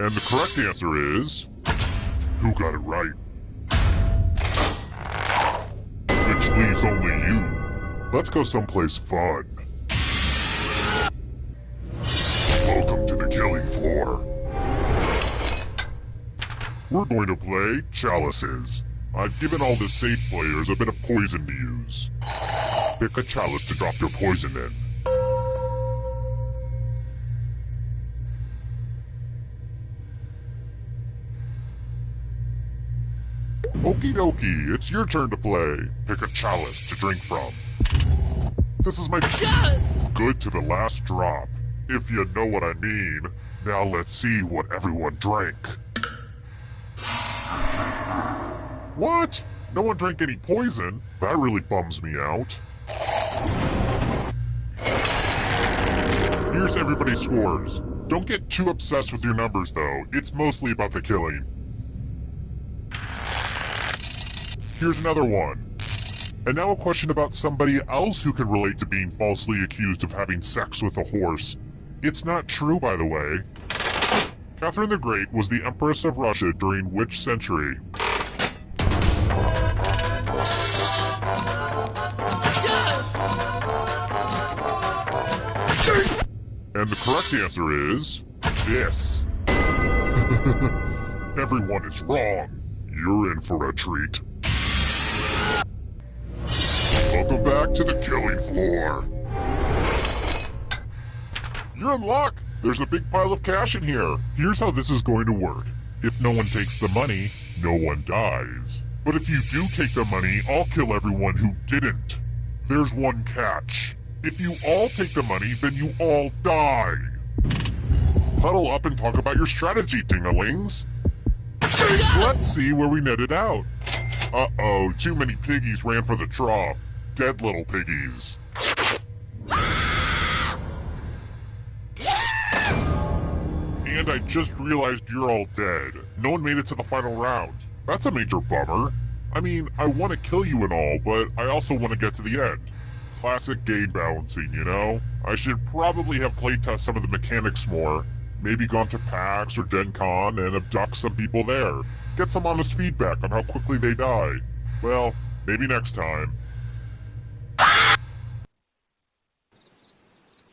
And the correct answer is... Who got it right? Which leaves only you. Let's go someplace fun. Welcome to the killing floor. We're going to play chalices. I've given all the safe players a bit of poison to use. Pick a chalice to drop your poison in. Okie dokie, it's your turn to play. Pick a chalice to drink from. This is my good to the last drop, if you know what I mean. Now let's see what everyone drank. What? No one drank any poison? That really bums me out. Here's everybody's scores. Don't get too obsessed with your numbers though. It's mostly about the killing. Here's another one. And now a question about somebody else who can relate to being falsely accused of having sex with a horse. It's not true, by the way. Catherine the Great was the Empress of Russia during which century? And the correct answer is... this. Everyone is wrong. You're in for a treat. Welcome back to the killing floor. You're in luck. There's a big pile of cash in here. Here's how this is going to work. If no one takes the money, no one dies. But if you do take the money, I'll kill everyone who didn't. There's one catch. If you all take the money, then you all die. Huddle up and talk about your strategy, dingalings. Let's see where we netted out. Uh-oh, too many piggies ran for the trough. Dead little piggies. And I just realized you're all dead. No one made it to the final round. That's a major bummer. I mean, I want to kill you and all, but I also want to get to the end. Classic game balancing, you know? I should probably have playtest some of the mechanics more. Maybe gone to PAX or Gen Con and abduct some people there. Get some honest feedback on how quickly they die. Well, maybe next time.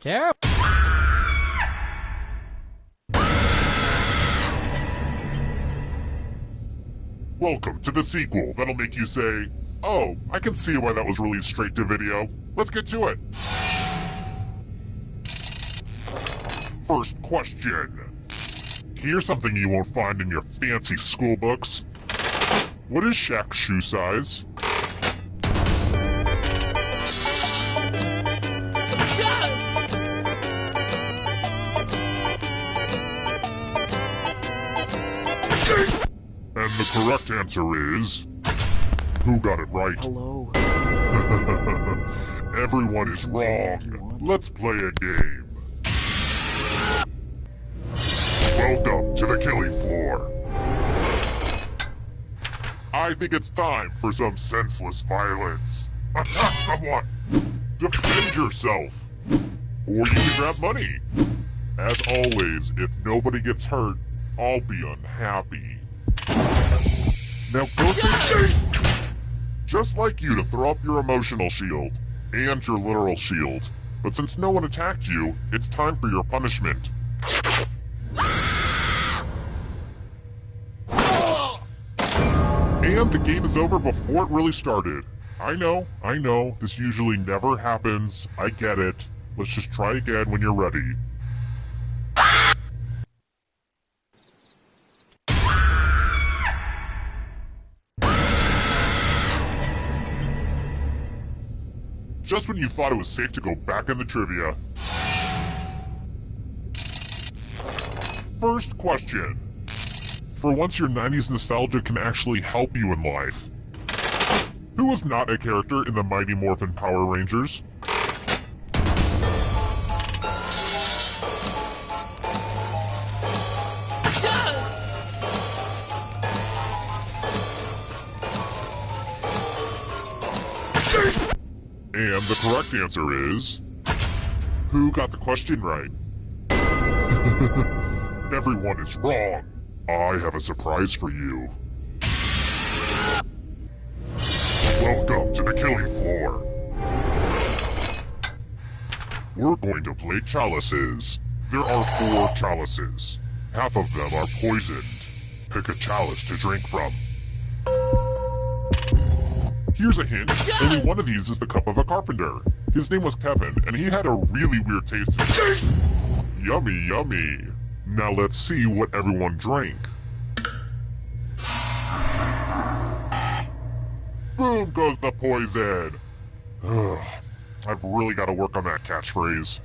Terrible. Welcome to the sequel that'll make you say, oh, I can see why that was released straight to video. Let's get to it. First question. Here's something you won't find in your fancy school books. What is Shaq's shoe size? And the correct answer is... Who got it right? Hello. Everyone is wrong. Let's play a game. Welcome to the killing floor. I think it's time for some senseless violence. Attack someone! Defend yourself! Or you can grab money. As always, if nobody gets hurt, I'll be unhappy. Now go say just like you to throw up your emotional shield and your literal shield. But since no one attacked you, it's time for your punishment. And the game is over before it really started. I know, this usually never happens. I get it. Let's just try again when you're ready. Just when you thought it was safe to go back in the trivia. First question. For once your 90s nostalgia can actually help you in life. Who was not a character in the Mighty Morphin Power Rangers? And the correct answer is... Who got the question right? Everyone is wrong. I have a surprise for you. Welcome to the killing floor. We're going to play chalices. There are 4 chalices. Half of them are poisoned. Pick a chalice to drink from. Here's a hint. Only one of these is the cup of a carpenter. His name was Kevin, and he had a really weird taste. Yummy, yummy. Now let's see what everyone drank. Boom goes the poison. Ugh, I've really got to work on that catchphrase.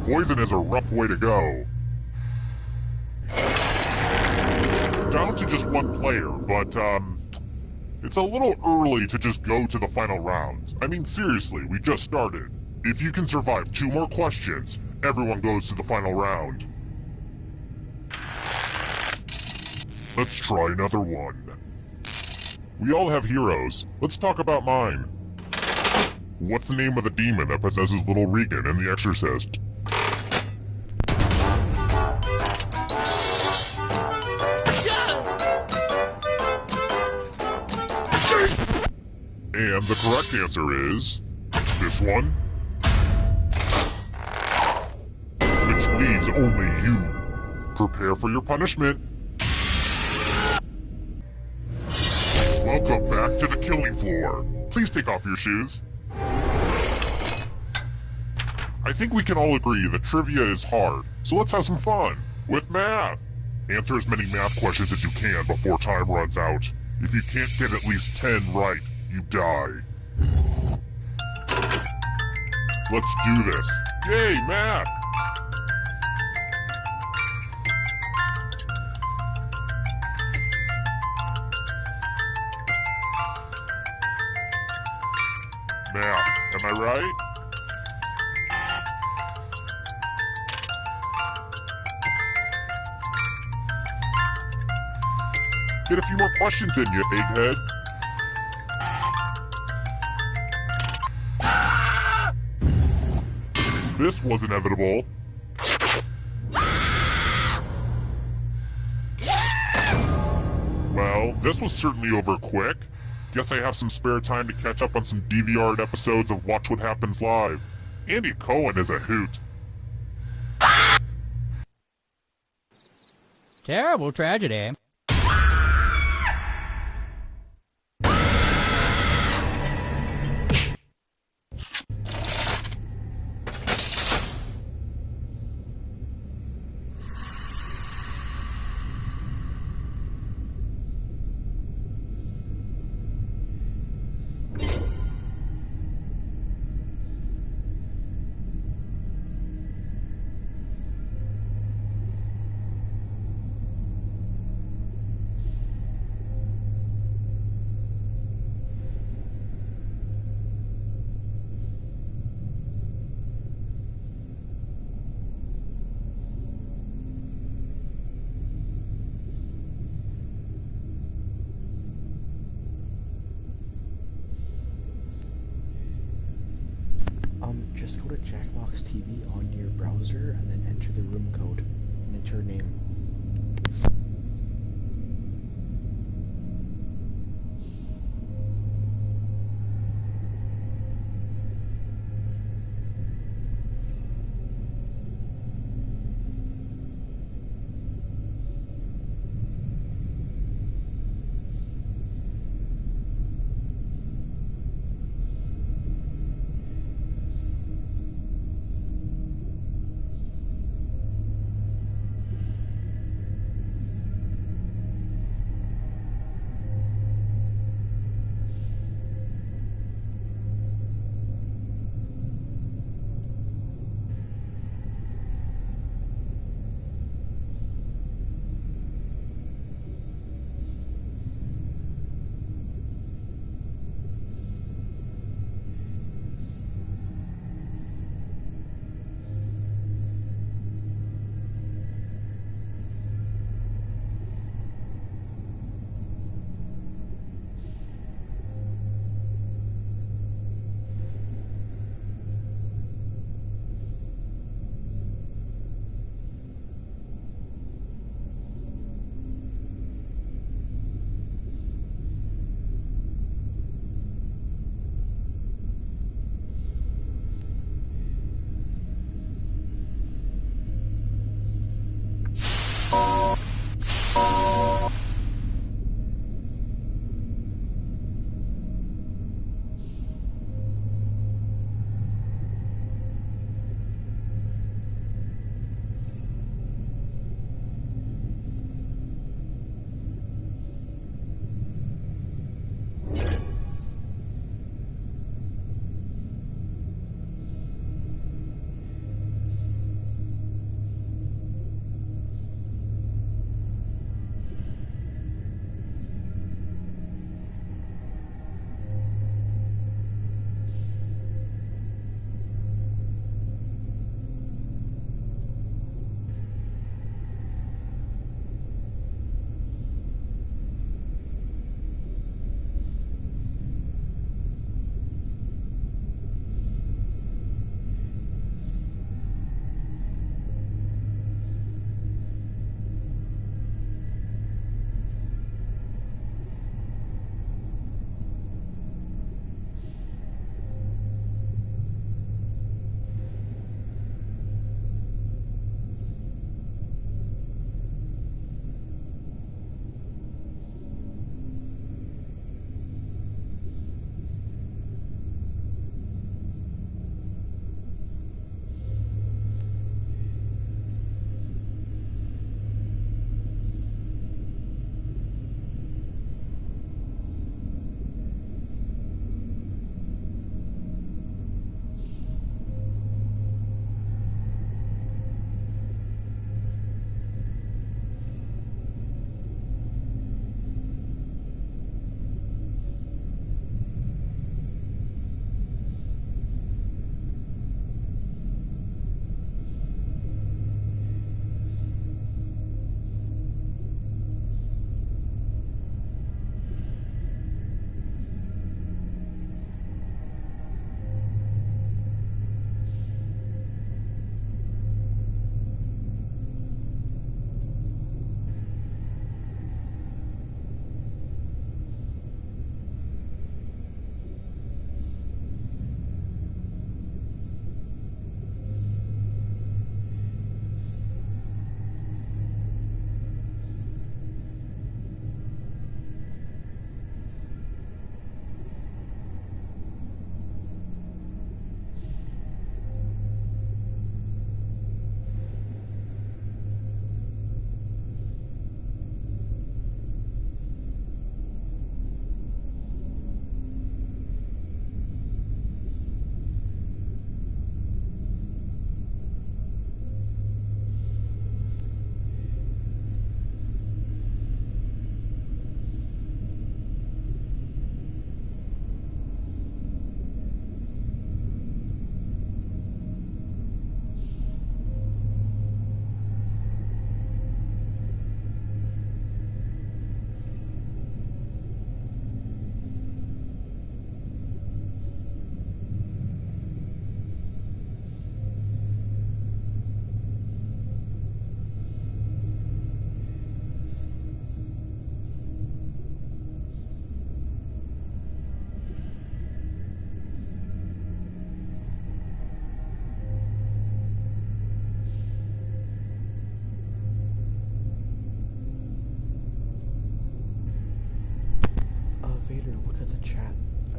Poison is a rough way to go. Down to just one player, but, it's a little early to just go to the final round. I mean, seriously, we just started. If you can survive 2 more questions, everyone goes to the final round. Let's try another one. We all have heroes. Let's talk about mine. What's the name of the demon that possesses little Regan in The Exorcist? And the correct answer is... this one. Which leaves only you. Prepare for your punishment. Welcome back to the killing floor. Please take off your shoes. I think we can all agree that trivia is hard, so let's have some fun with math. Answer as many math questions as you can before time runs out. If you can't get at least 10 right, you die. Let's do this. Yay, math! Math, am I right? Get a few more questions in, you egghead. This was inevitable. Well, this was certainly over quick. Guess I have some spare time to catch up on some DVR'd episodes of Watch What Happens Live. Andy Cohen is a hoot. Terrible tragedy. to Jackbox TV on your browser and then enter the room code and enter your name.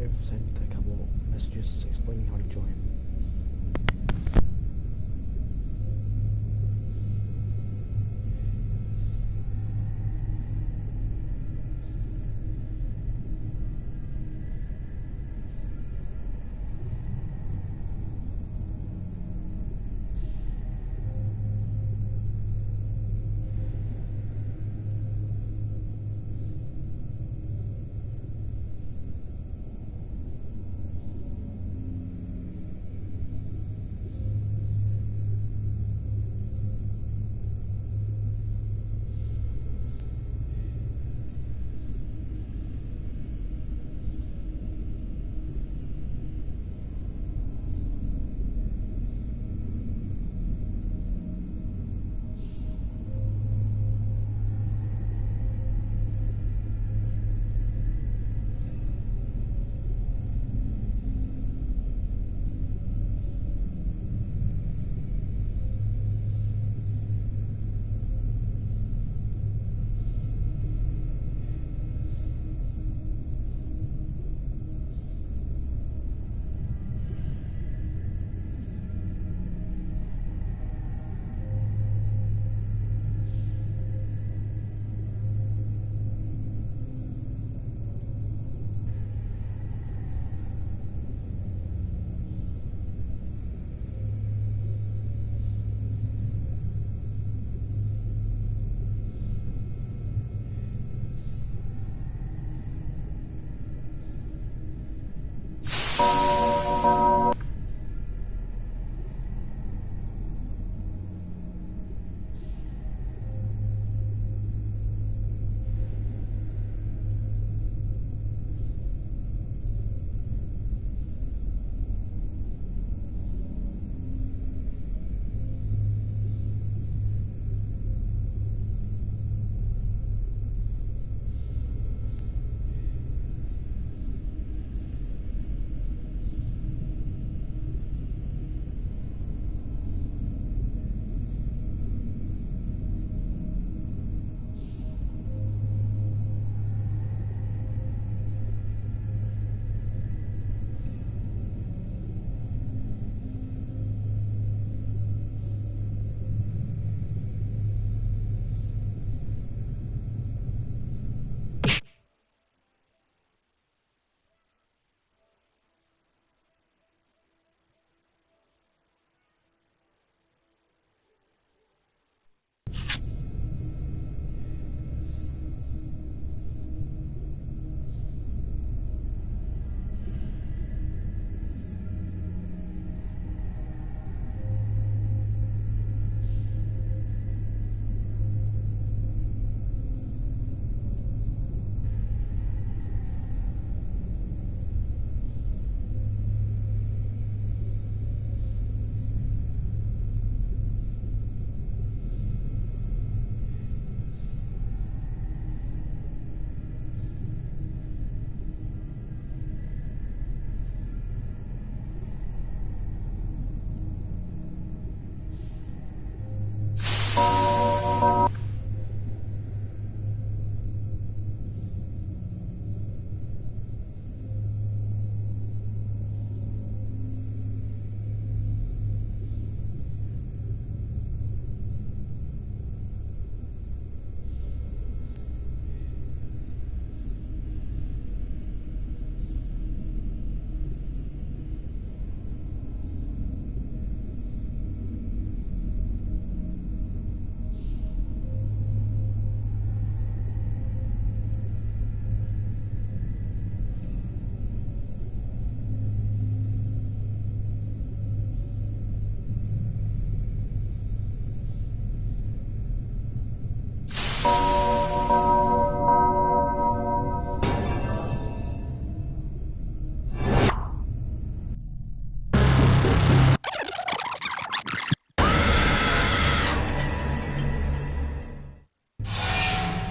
I've sent a couple messages explaining how to join.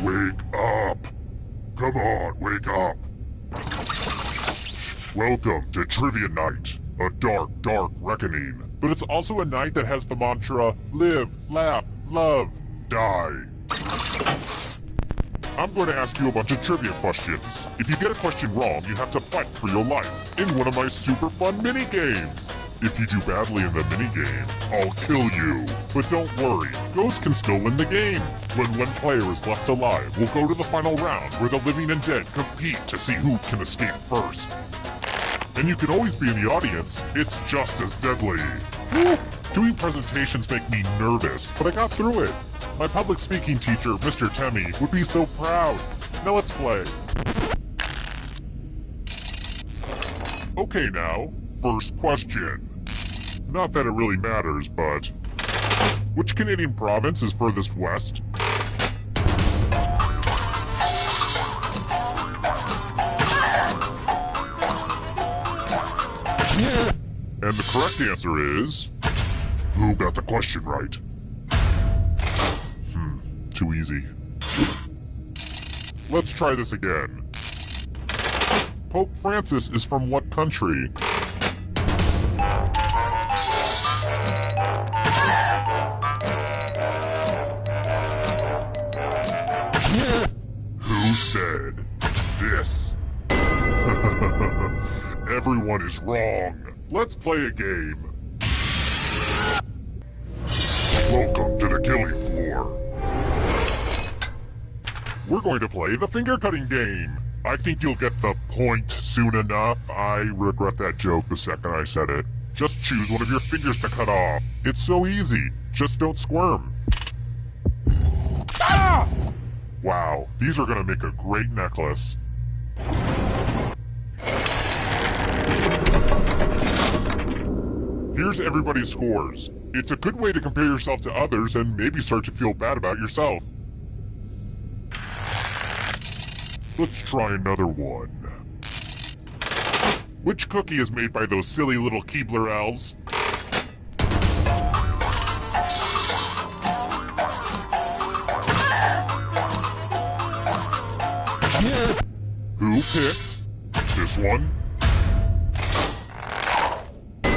Wake up! Come on, wake up! Welcome to Trivia Night, a dark, dark reckoning. But it's also a night that has the mantra, live, laugh, love, die. I'm going to ask you a bunch of trivia questions. If you get a question wrong, you have to fight for your life in one of my super fun mini-games. If you do badly in the mini-game, I'll kill you. But don't worry, ghosts can still win the game. When one player is left alive, we'll go to the final round where the living and dead compete to see who can escape first. And you can always be in the audience. It's just as deadly. Woo! Doing presentations make me nervous, but I got through it. My public speaking teacher, Mr. Temmie, would be so proud. Now let's play. Okay now, first question. Not that it really matters, but... which Canadian province is furthest west? And the correct answer is... who got the question right? Too easy. Let's try this again. Pope Francis is from what country? Who said this? Everyone is wrong. Let's play a game. Welcome to the killing floor. We're going to play the finger-cutting game. I think you'll get the point soon enough. I regret that joke the second I said it. Just choose one of your fingers to cut off. It's so easy. Just don't squirm. Ah! Wow, these are gonna make a great necklace. Here's everybody's scores. It's a good way to compare yourself to others and maybe start to feel bad about yourself. Let's try another one. Which cookie is made by those silly little Keebler elves? Who picked this one?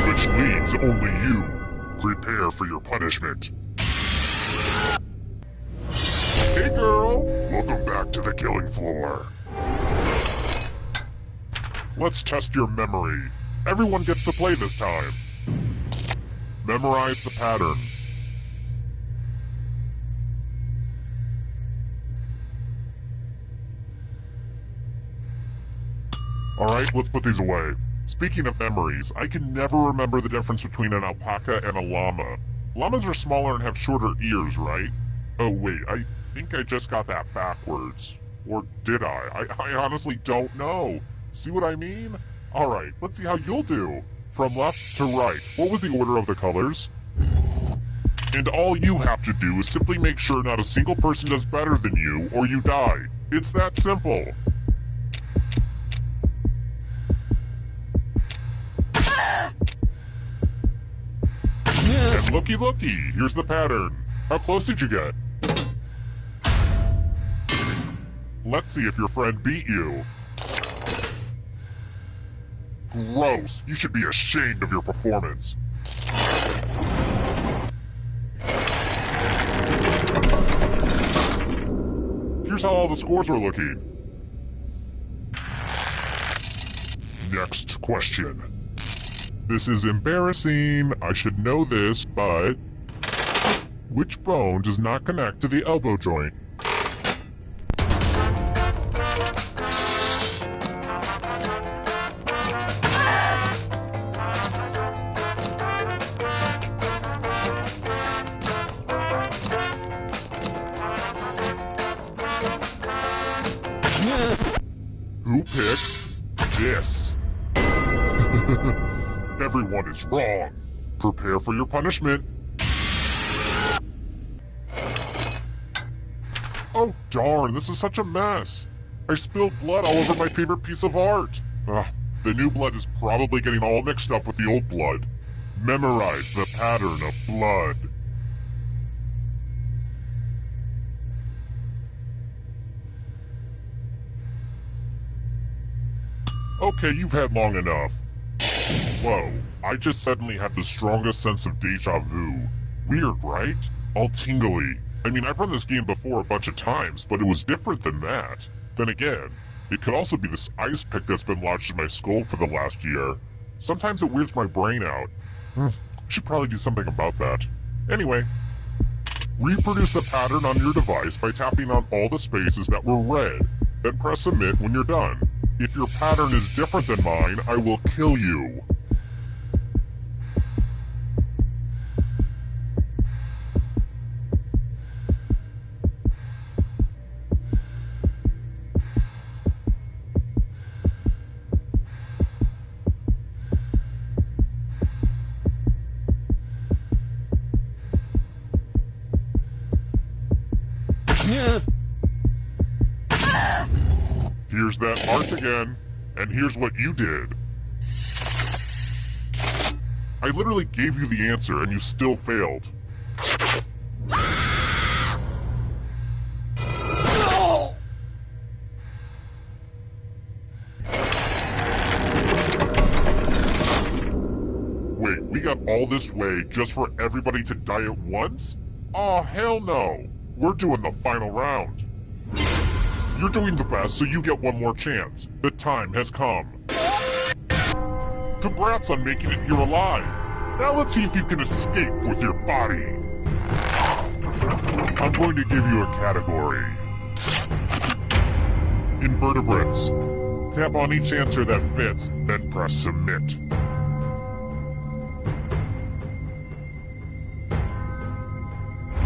Which leads only you. Prepare for your punishment. Hey girl, welcome back to the killing floor. Let's test your memory. Everyone gets to play this time. Memorize the pattern. Alright, let's put these away. Speaking of memories, I can never remember the difference between an alpaca and a llama. Llamas are smaller and have shorter ears, right? Oh wait, I think I just got that backwards. Or did I? I honestly don't know. See what I mean? Alright, let's see how you'll do. From left to right, what was the order of the colors? And all you have to do is simply make sure not a single person does better than you, or you die. It's that simple. And looky looky, here's the pattern. How close did you get? Let's see if your friend beat you. Gross, you should be ashamed of your performance. Here's how all the scores are looking. Next question. This is embarrassing, I should know this, but... which bone does not connect to the elbow joint? Who picked this? Everyone is wrong. Prepare for your punishment. Oh darn, this is such a mess. I spilled blood all over my favorite piece of art. The new blood is probably getting all mixed up with the old blood. Memorize the pattern of blood. Okay, you've had long enough. Whoa, I just suddenly had the strongest sense of deja vu. Weird, right? All tingly. I mean, I've run this game before a bunch of times, but it was different than that. Then again, it could also be this ice pick that's been lodged in my skull for the last year. Sometimes it weirds my brain out. I should probably do something about that. Anyway, reproduce the pattern on your device by tapping on all the spaces that were red. Then press submit when you're done. If your pattern is different than mine, I will kill you. Here's that art again, and here's what you did. I literally gave you the answer, and you still failed. Wait, we got all this way just for everybody to die at once? Oh, hell no. We're doing the final round. You're doing the best, so you get one more chance. The time has come. Congrats on making it here alive. Now let's see if you can escape with your body. I'm going to give you a category. Invertebrates. Tap on each answer that fits, then press submit.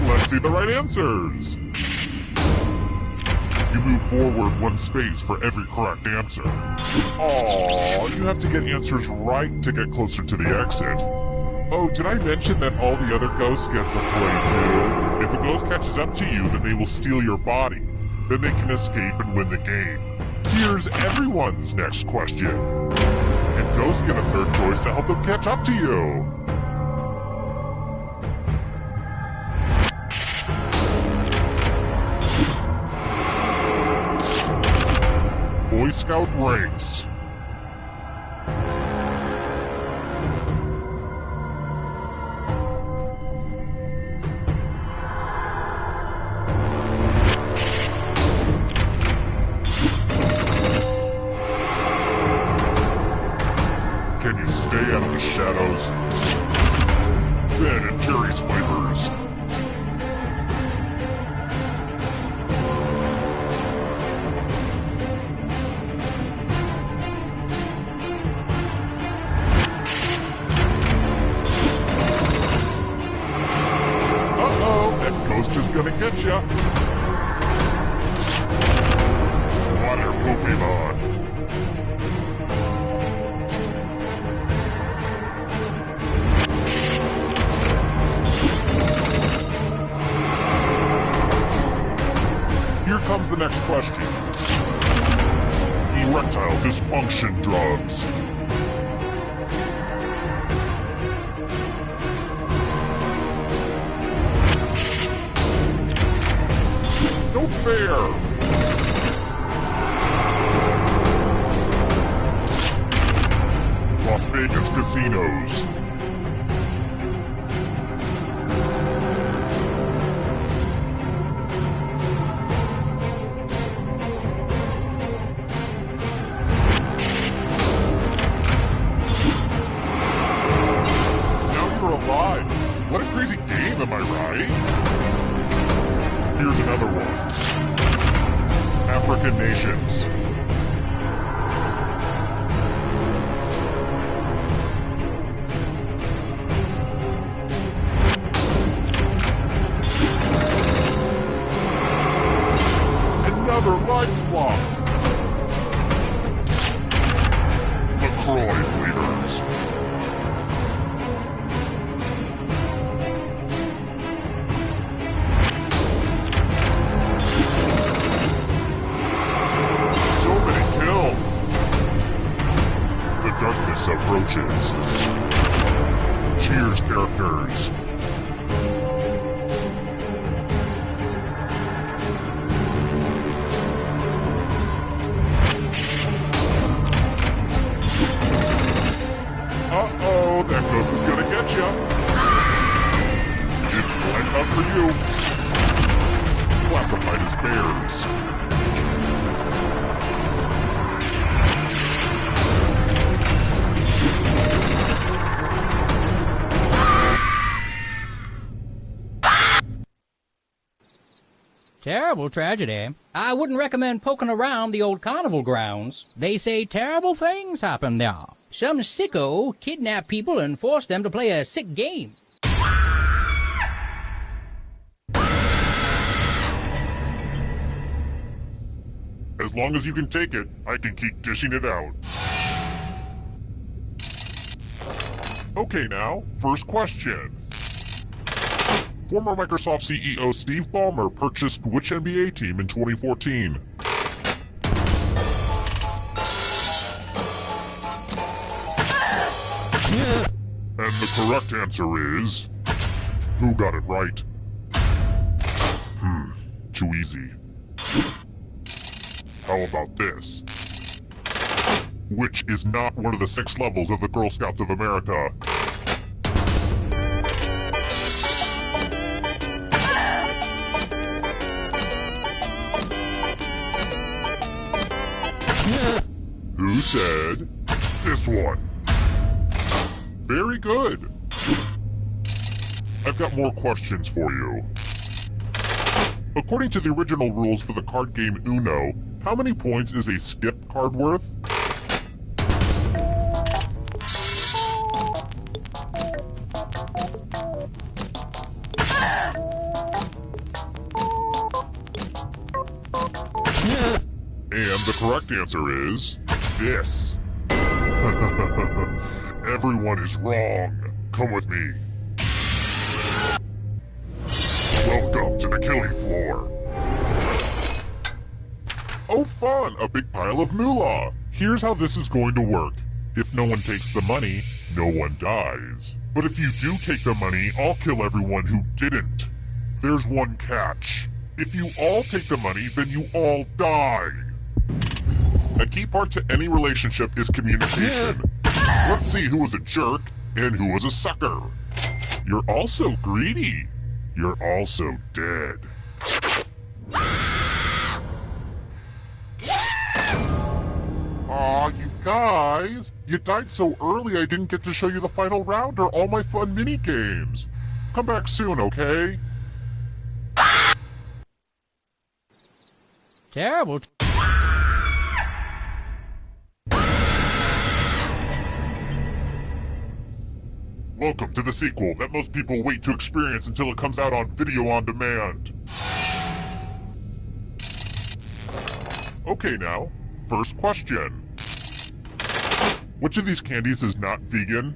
Let's see the right answers. You move forward one space for every correct answer. Aww, you have to get answers right to get closer to the exit. Oh, did I mention that all the other ghosts get to play too? If a ghost catches up to you, then they will steal your body. Then they can escape and win the game. Here's everyone's next question. And ghosts get a third choice to help them catch up to you. Boy Scout ranks. Can you stay out of the shadows? Ben and Jerry's flavors. Is gonna get ya. Water Pokemon. Here comes the next question. Erectile dysfunction drugs. No fair! Las Vegas casinos. Now you're alive. What a crazy game, am I right? Here's another one. African nations. Another life swap. LaCroix flavors. Darkness approaches. Cheers, characters. Uh-oh, that ghost is gonna get ya. It's lights out for you. classified as bears. Terrible tragedy. I wouldn't recommend poking around the old carnival grounds. They say terrible things happen there. Some sicko kidnap people and force them to play a sick game. As long as you can take it, I can keep dishing it out. Okay now, first question. Former Microsoft CEO Steve Ballmer purchased which NBA team in 2014? And the correct answer is... Who got it right? Too easy. How about this? Which is not one of the 6 levels of the Girl Scouts of America? Who said this one? Very good. I've got more questions for you. According to the original rules for the card game Uno, how many points is a skip card worth? And the correct answer is this. Everyone is wrong. Come with me. Welcome to the killing floor. Oh fun, a big pile of moolah. Here's how this is going to work. If no one takes the money, no one dies. But if you do take the money, I'll kill everyone who didn't. There's one catch. If you all take the money, then you all die. A key part to any relationship is communication. Let's see who was a jerk and who was a sucker. You're also greedy. You're also dead. Aw, you guys. You died so early I didn't get to show you the final round or all my fun mini-games. Come back soon, okay? Terrible. Welcome to the sequel that most people wait to experience until it comes out on video on demand. Okay now, first question. Which of these candies is not vegan?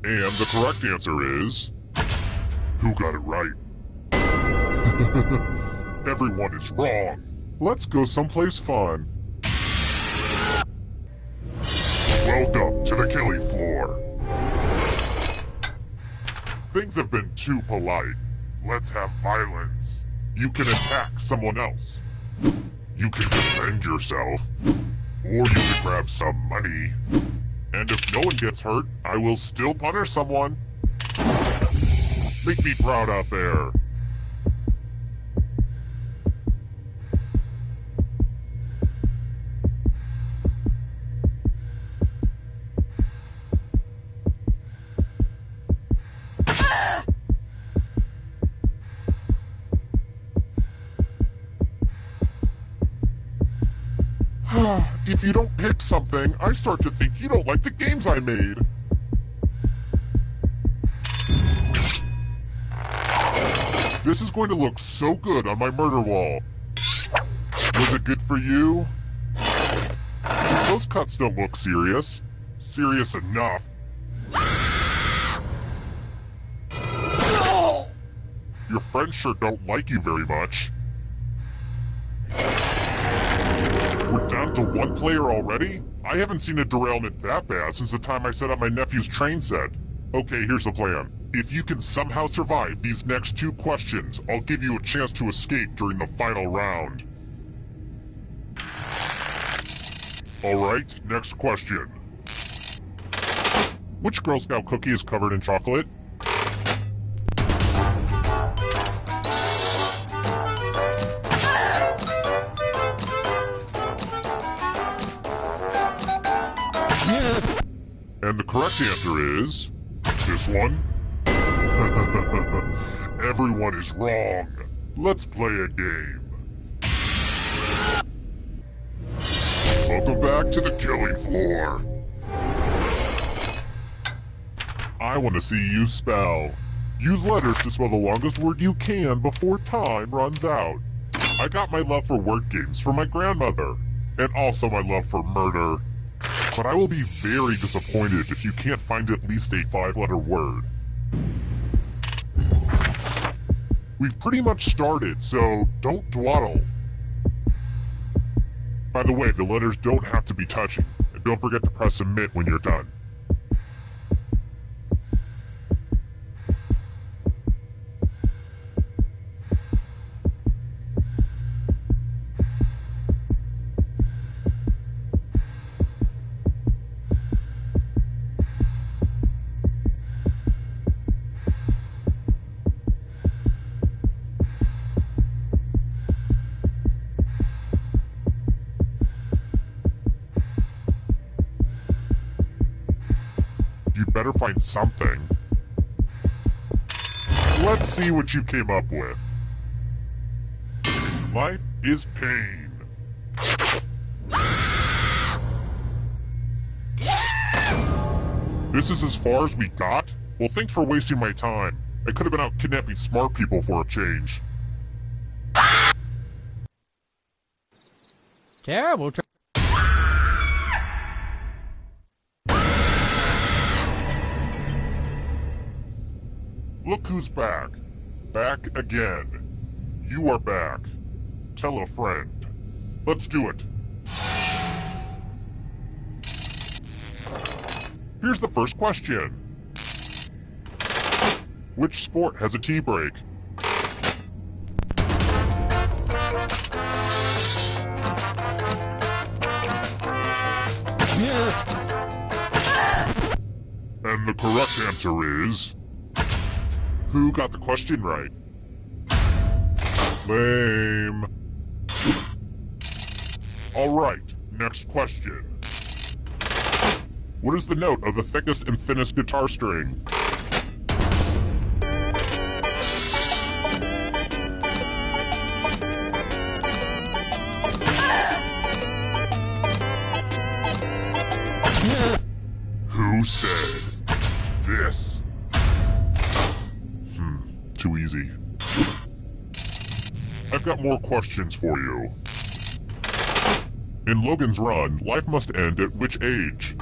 And the correct answer is... Who got it right? Everyone is wrong. Let's go someplace fun. Welcome to the killing floor. Things have been too polite. Let's have violence. You can attack someone else. You can defend yourself. Or you can grab some money. And if no one gets hurt, I will still punish someone. Make me proud out there. If you don't pick something, I start to think you don't like the games I made. This is going to look so good on my murder wall. Was it good for you? Those cuts don't look serious. Serious enough. Your friends sure don't like you very much. We're down to one player already? I haven't seen a derailment that bad since the time I set up my nephew's train set. Okay, here's the plan. If you can somehow survive these next 2 questions, I'll give you a chance to escape during the final round. Alright, next question. Which Girl Scout cookie is covered in chocolate? And the correct answer is... this one? Everyone is wrong. Let's play a game. Welcome back to the killing floor. I want to see you spell. Use letters to spell the longest word you can before time runs out. I got my love for word games from my grandmother, and also my love for murder. But I will be very disappointed if you can't find at least a 5-letter word. We've pretty much started, so don't dawdle. By the way, the letters don't have to be touching, and don't forget to press submit when you're done. You better find something. Let's see what you came up with. Life is pain. This is as far as we got? Well, thanks for wasting my time. I could have been out kidnapping smart people for a change. Terrible. Look who's back. Back again. You are back. Tell a friend. Let's do it. Here's the first question. Which sport has a tea break? And the correct answer is... who got the question right? Lame. Alright, next question. What is the note of the thickest and thinnest guitar string? Who said this? Too easy. I've got more questions for you. In Logan's Run, life must end at which age?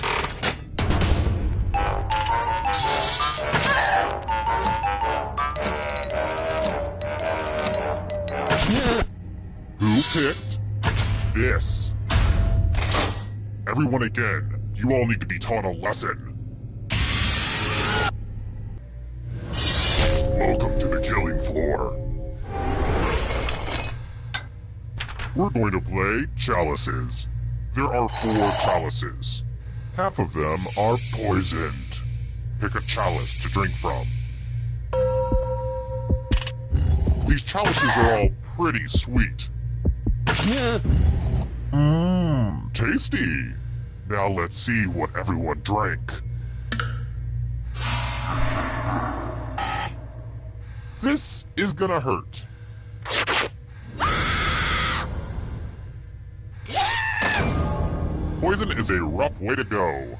Who picked this? Everyone again, you all need to be taught a lesson. Welcome to the killing floor. We're going to play chalices. There are 4 chalices. Half of them are poisoned. Pick a chalice to drink from. These chalices are all pretty sweet. Tasty. Now let's see what everyone drank. This is gonna hurt. Poison is a rough way to go.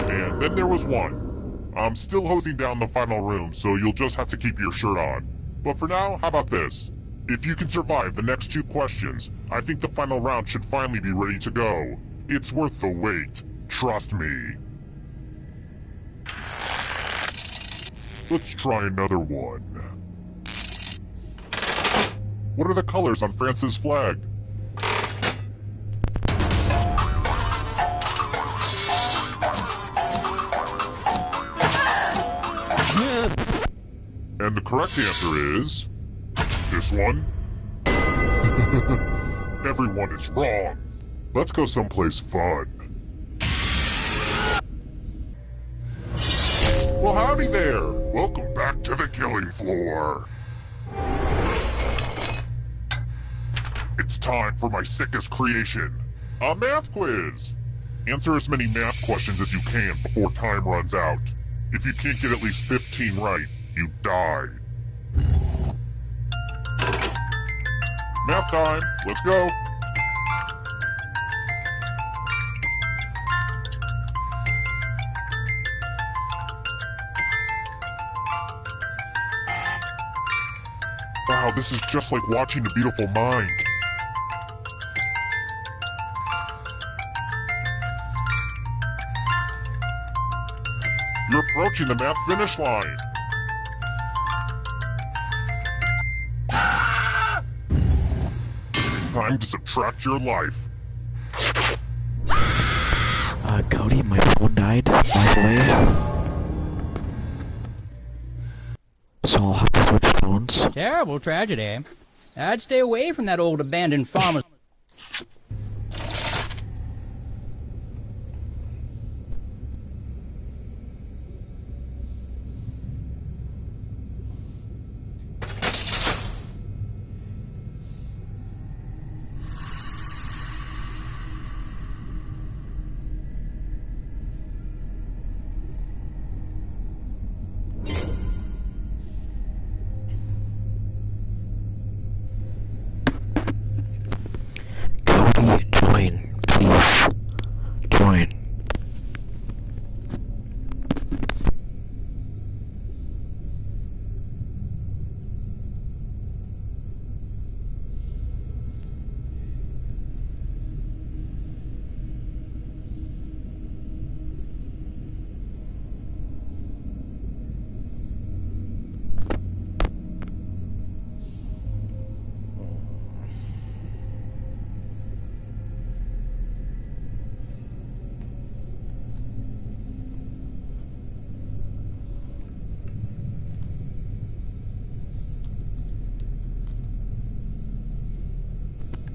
And then there was one. I'm still hosing down the final room, so you'll just have to keep your shirt on. But for now, how about this? If you can survive the next 2 questions, I think the final round should finally be ready to go. It's worth the wait. Trust me. Let's try another one. What are the colors on France's flag? And the correct answer is... this one? Everyone is wrong. Let's go someplace fun. Well, howdy there. Welcome back to the killing floor. It's time for my sickest creation, a math quiz. Answer as many math questions as you can before time runs out. If you can't get at least 15 right, you die. Math time, let's go. Wow, this is just like watching A Beautiful Mind. You're approaching the math finish line. Time to subtract your life. Cody, my phone died, by the way. So I'll have to switch phones. Terrible tragedy. I'd stay away from that old abandoned farmer's... Cody, join, please. Join.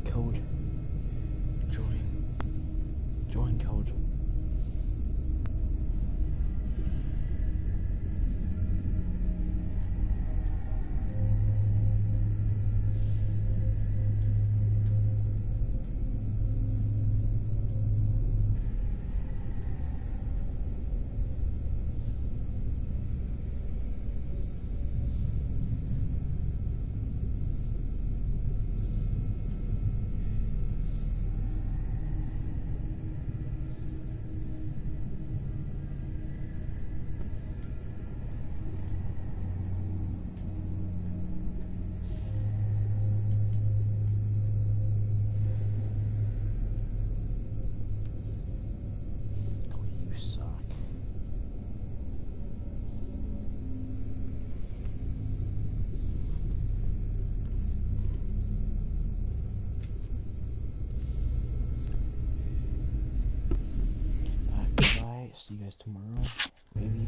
Code. Join. Join code. You suck. Goodbye. See you guys tomorrow. Maybe.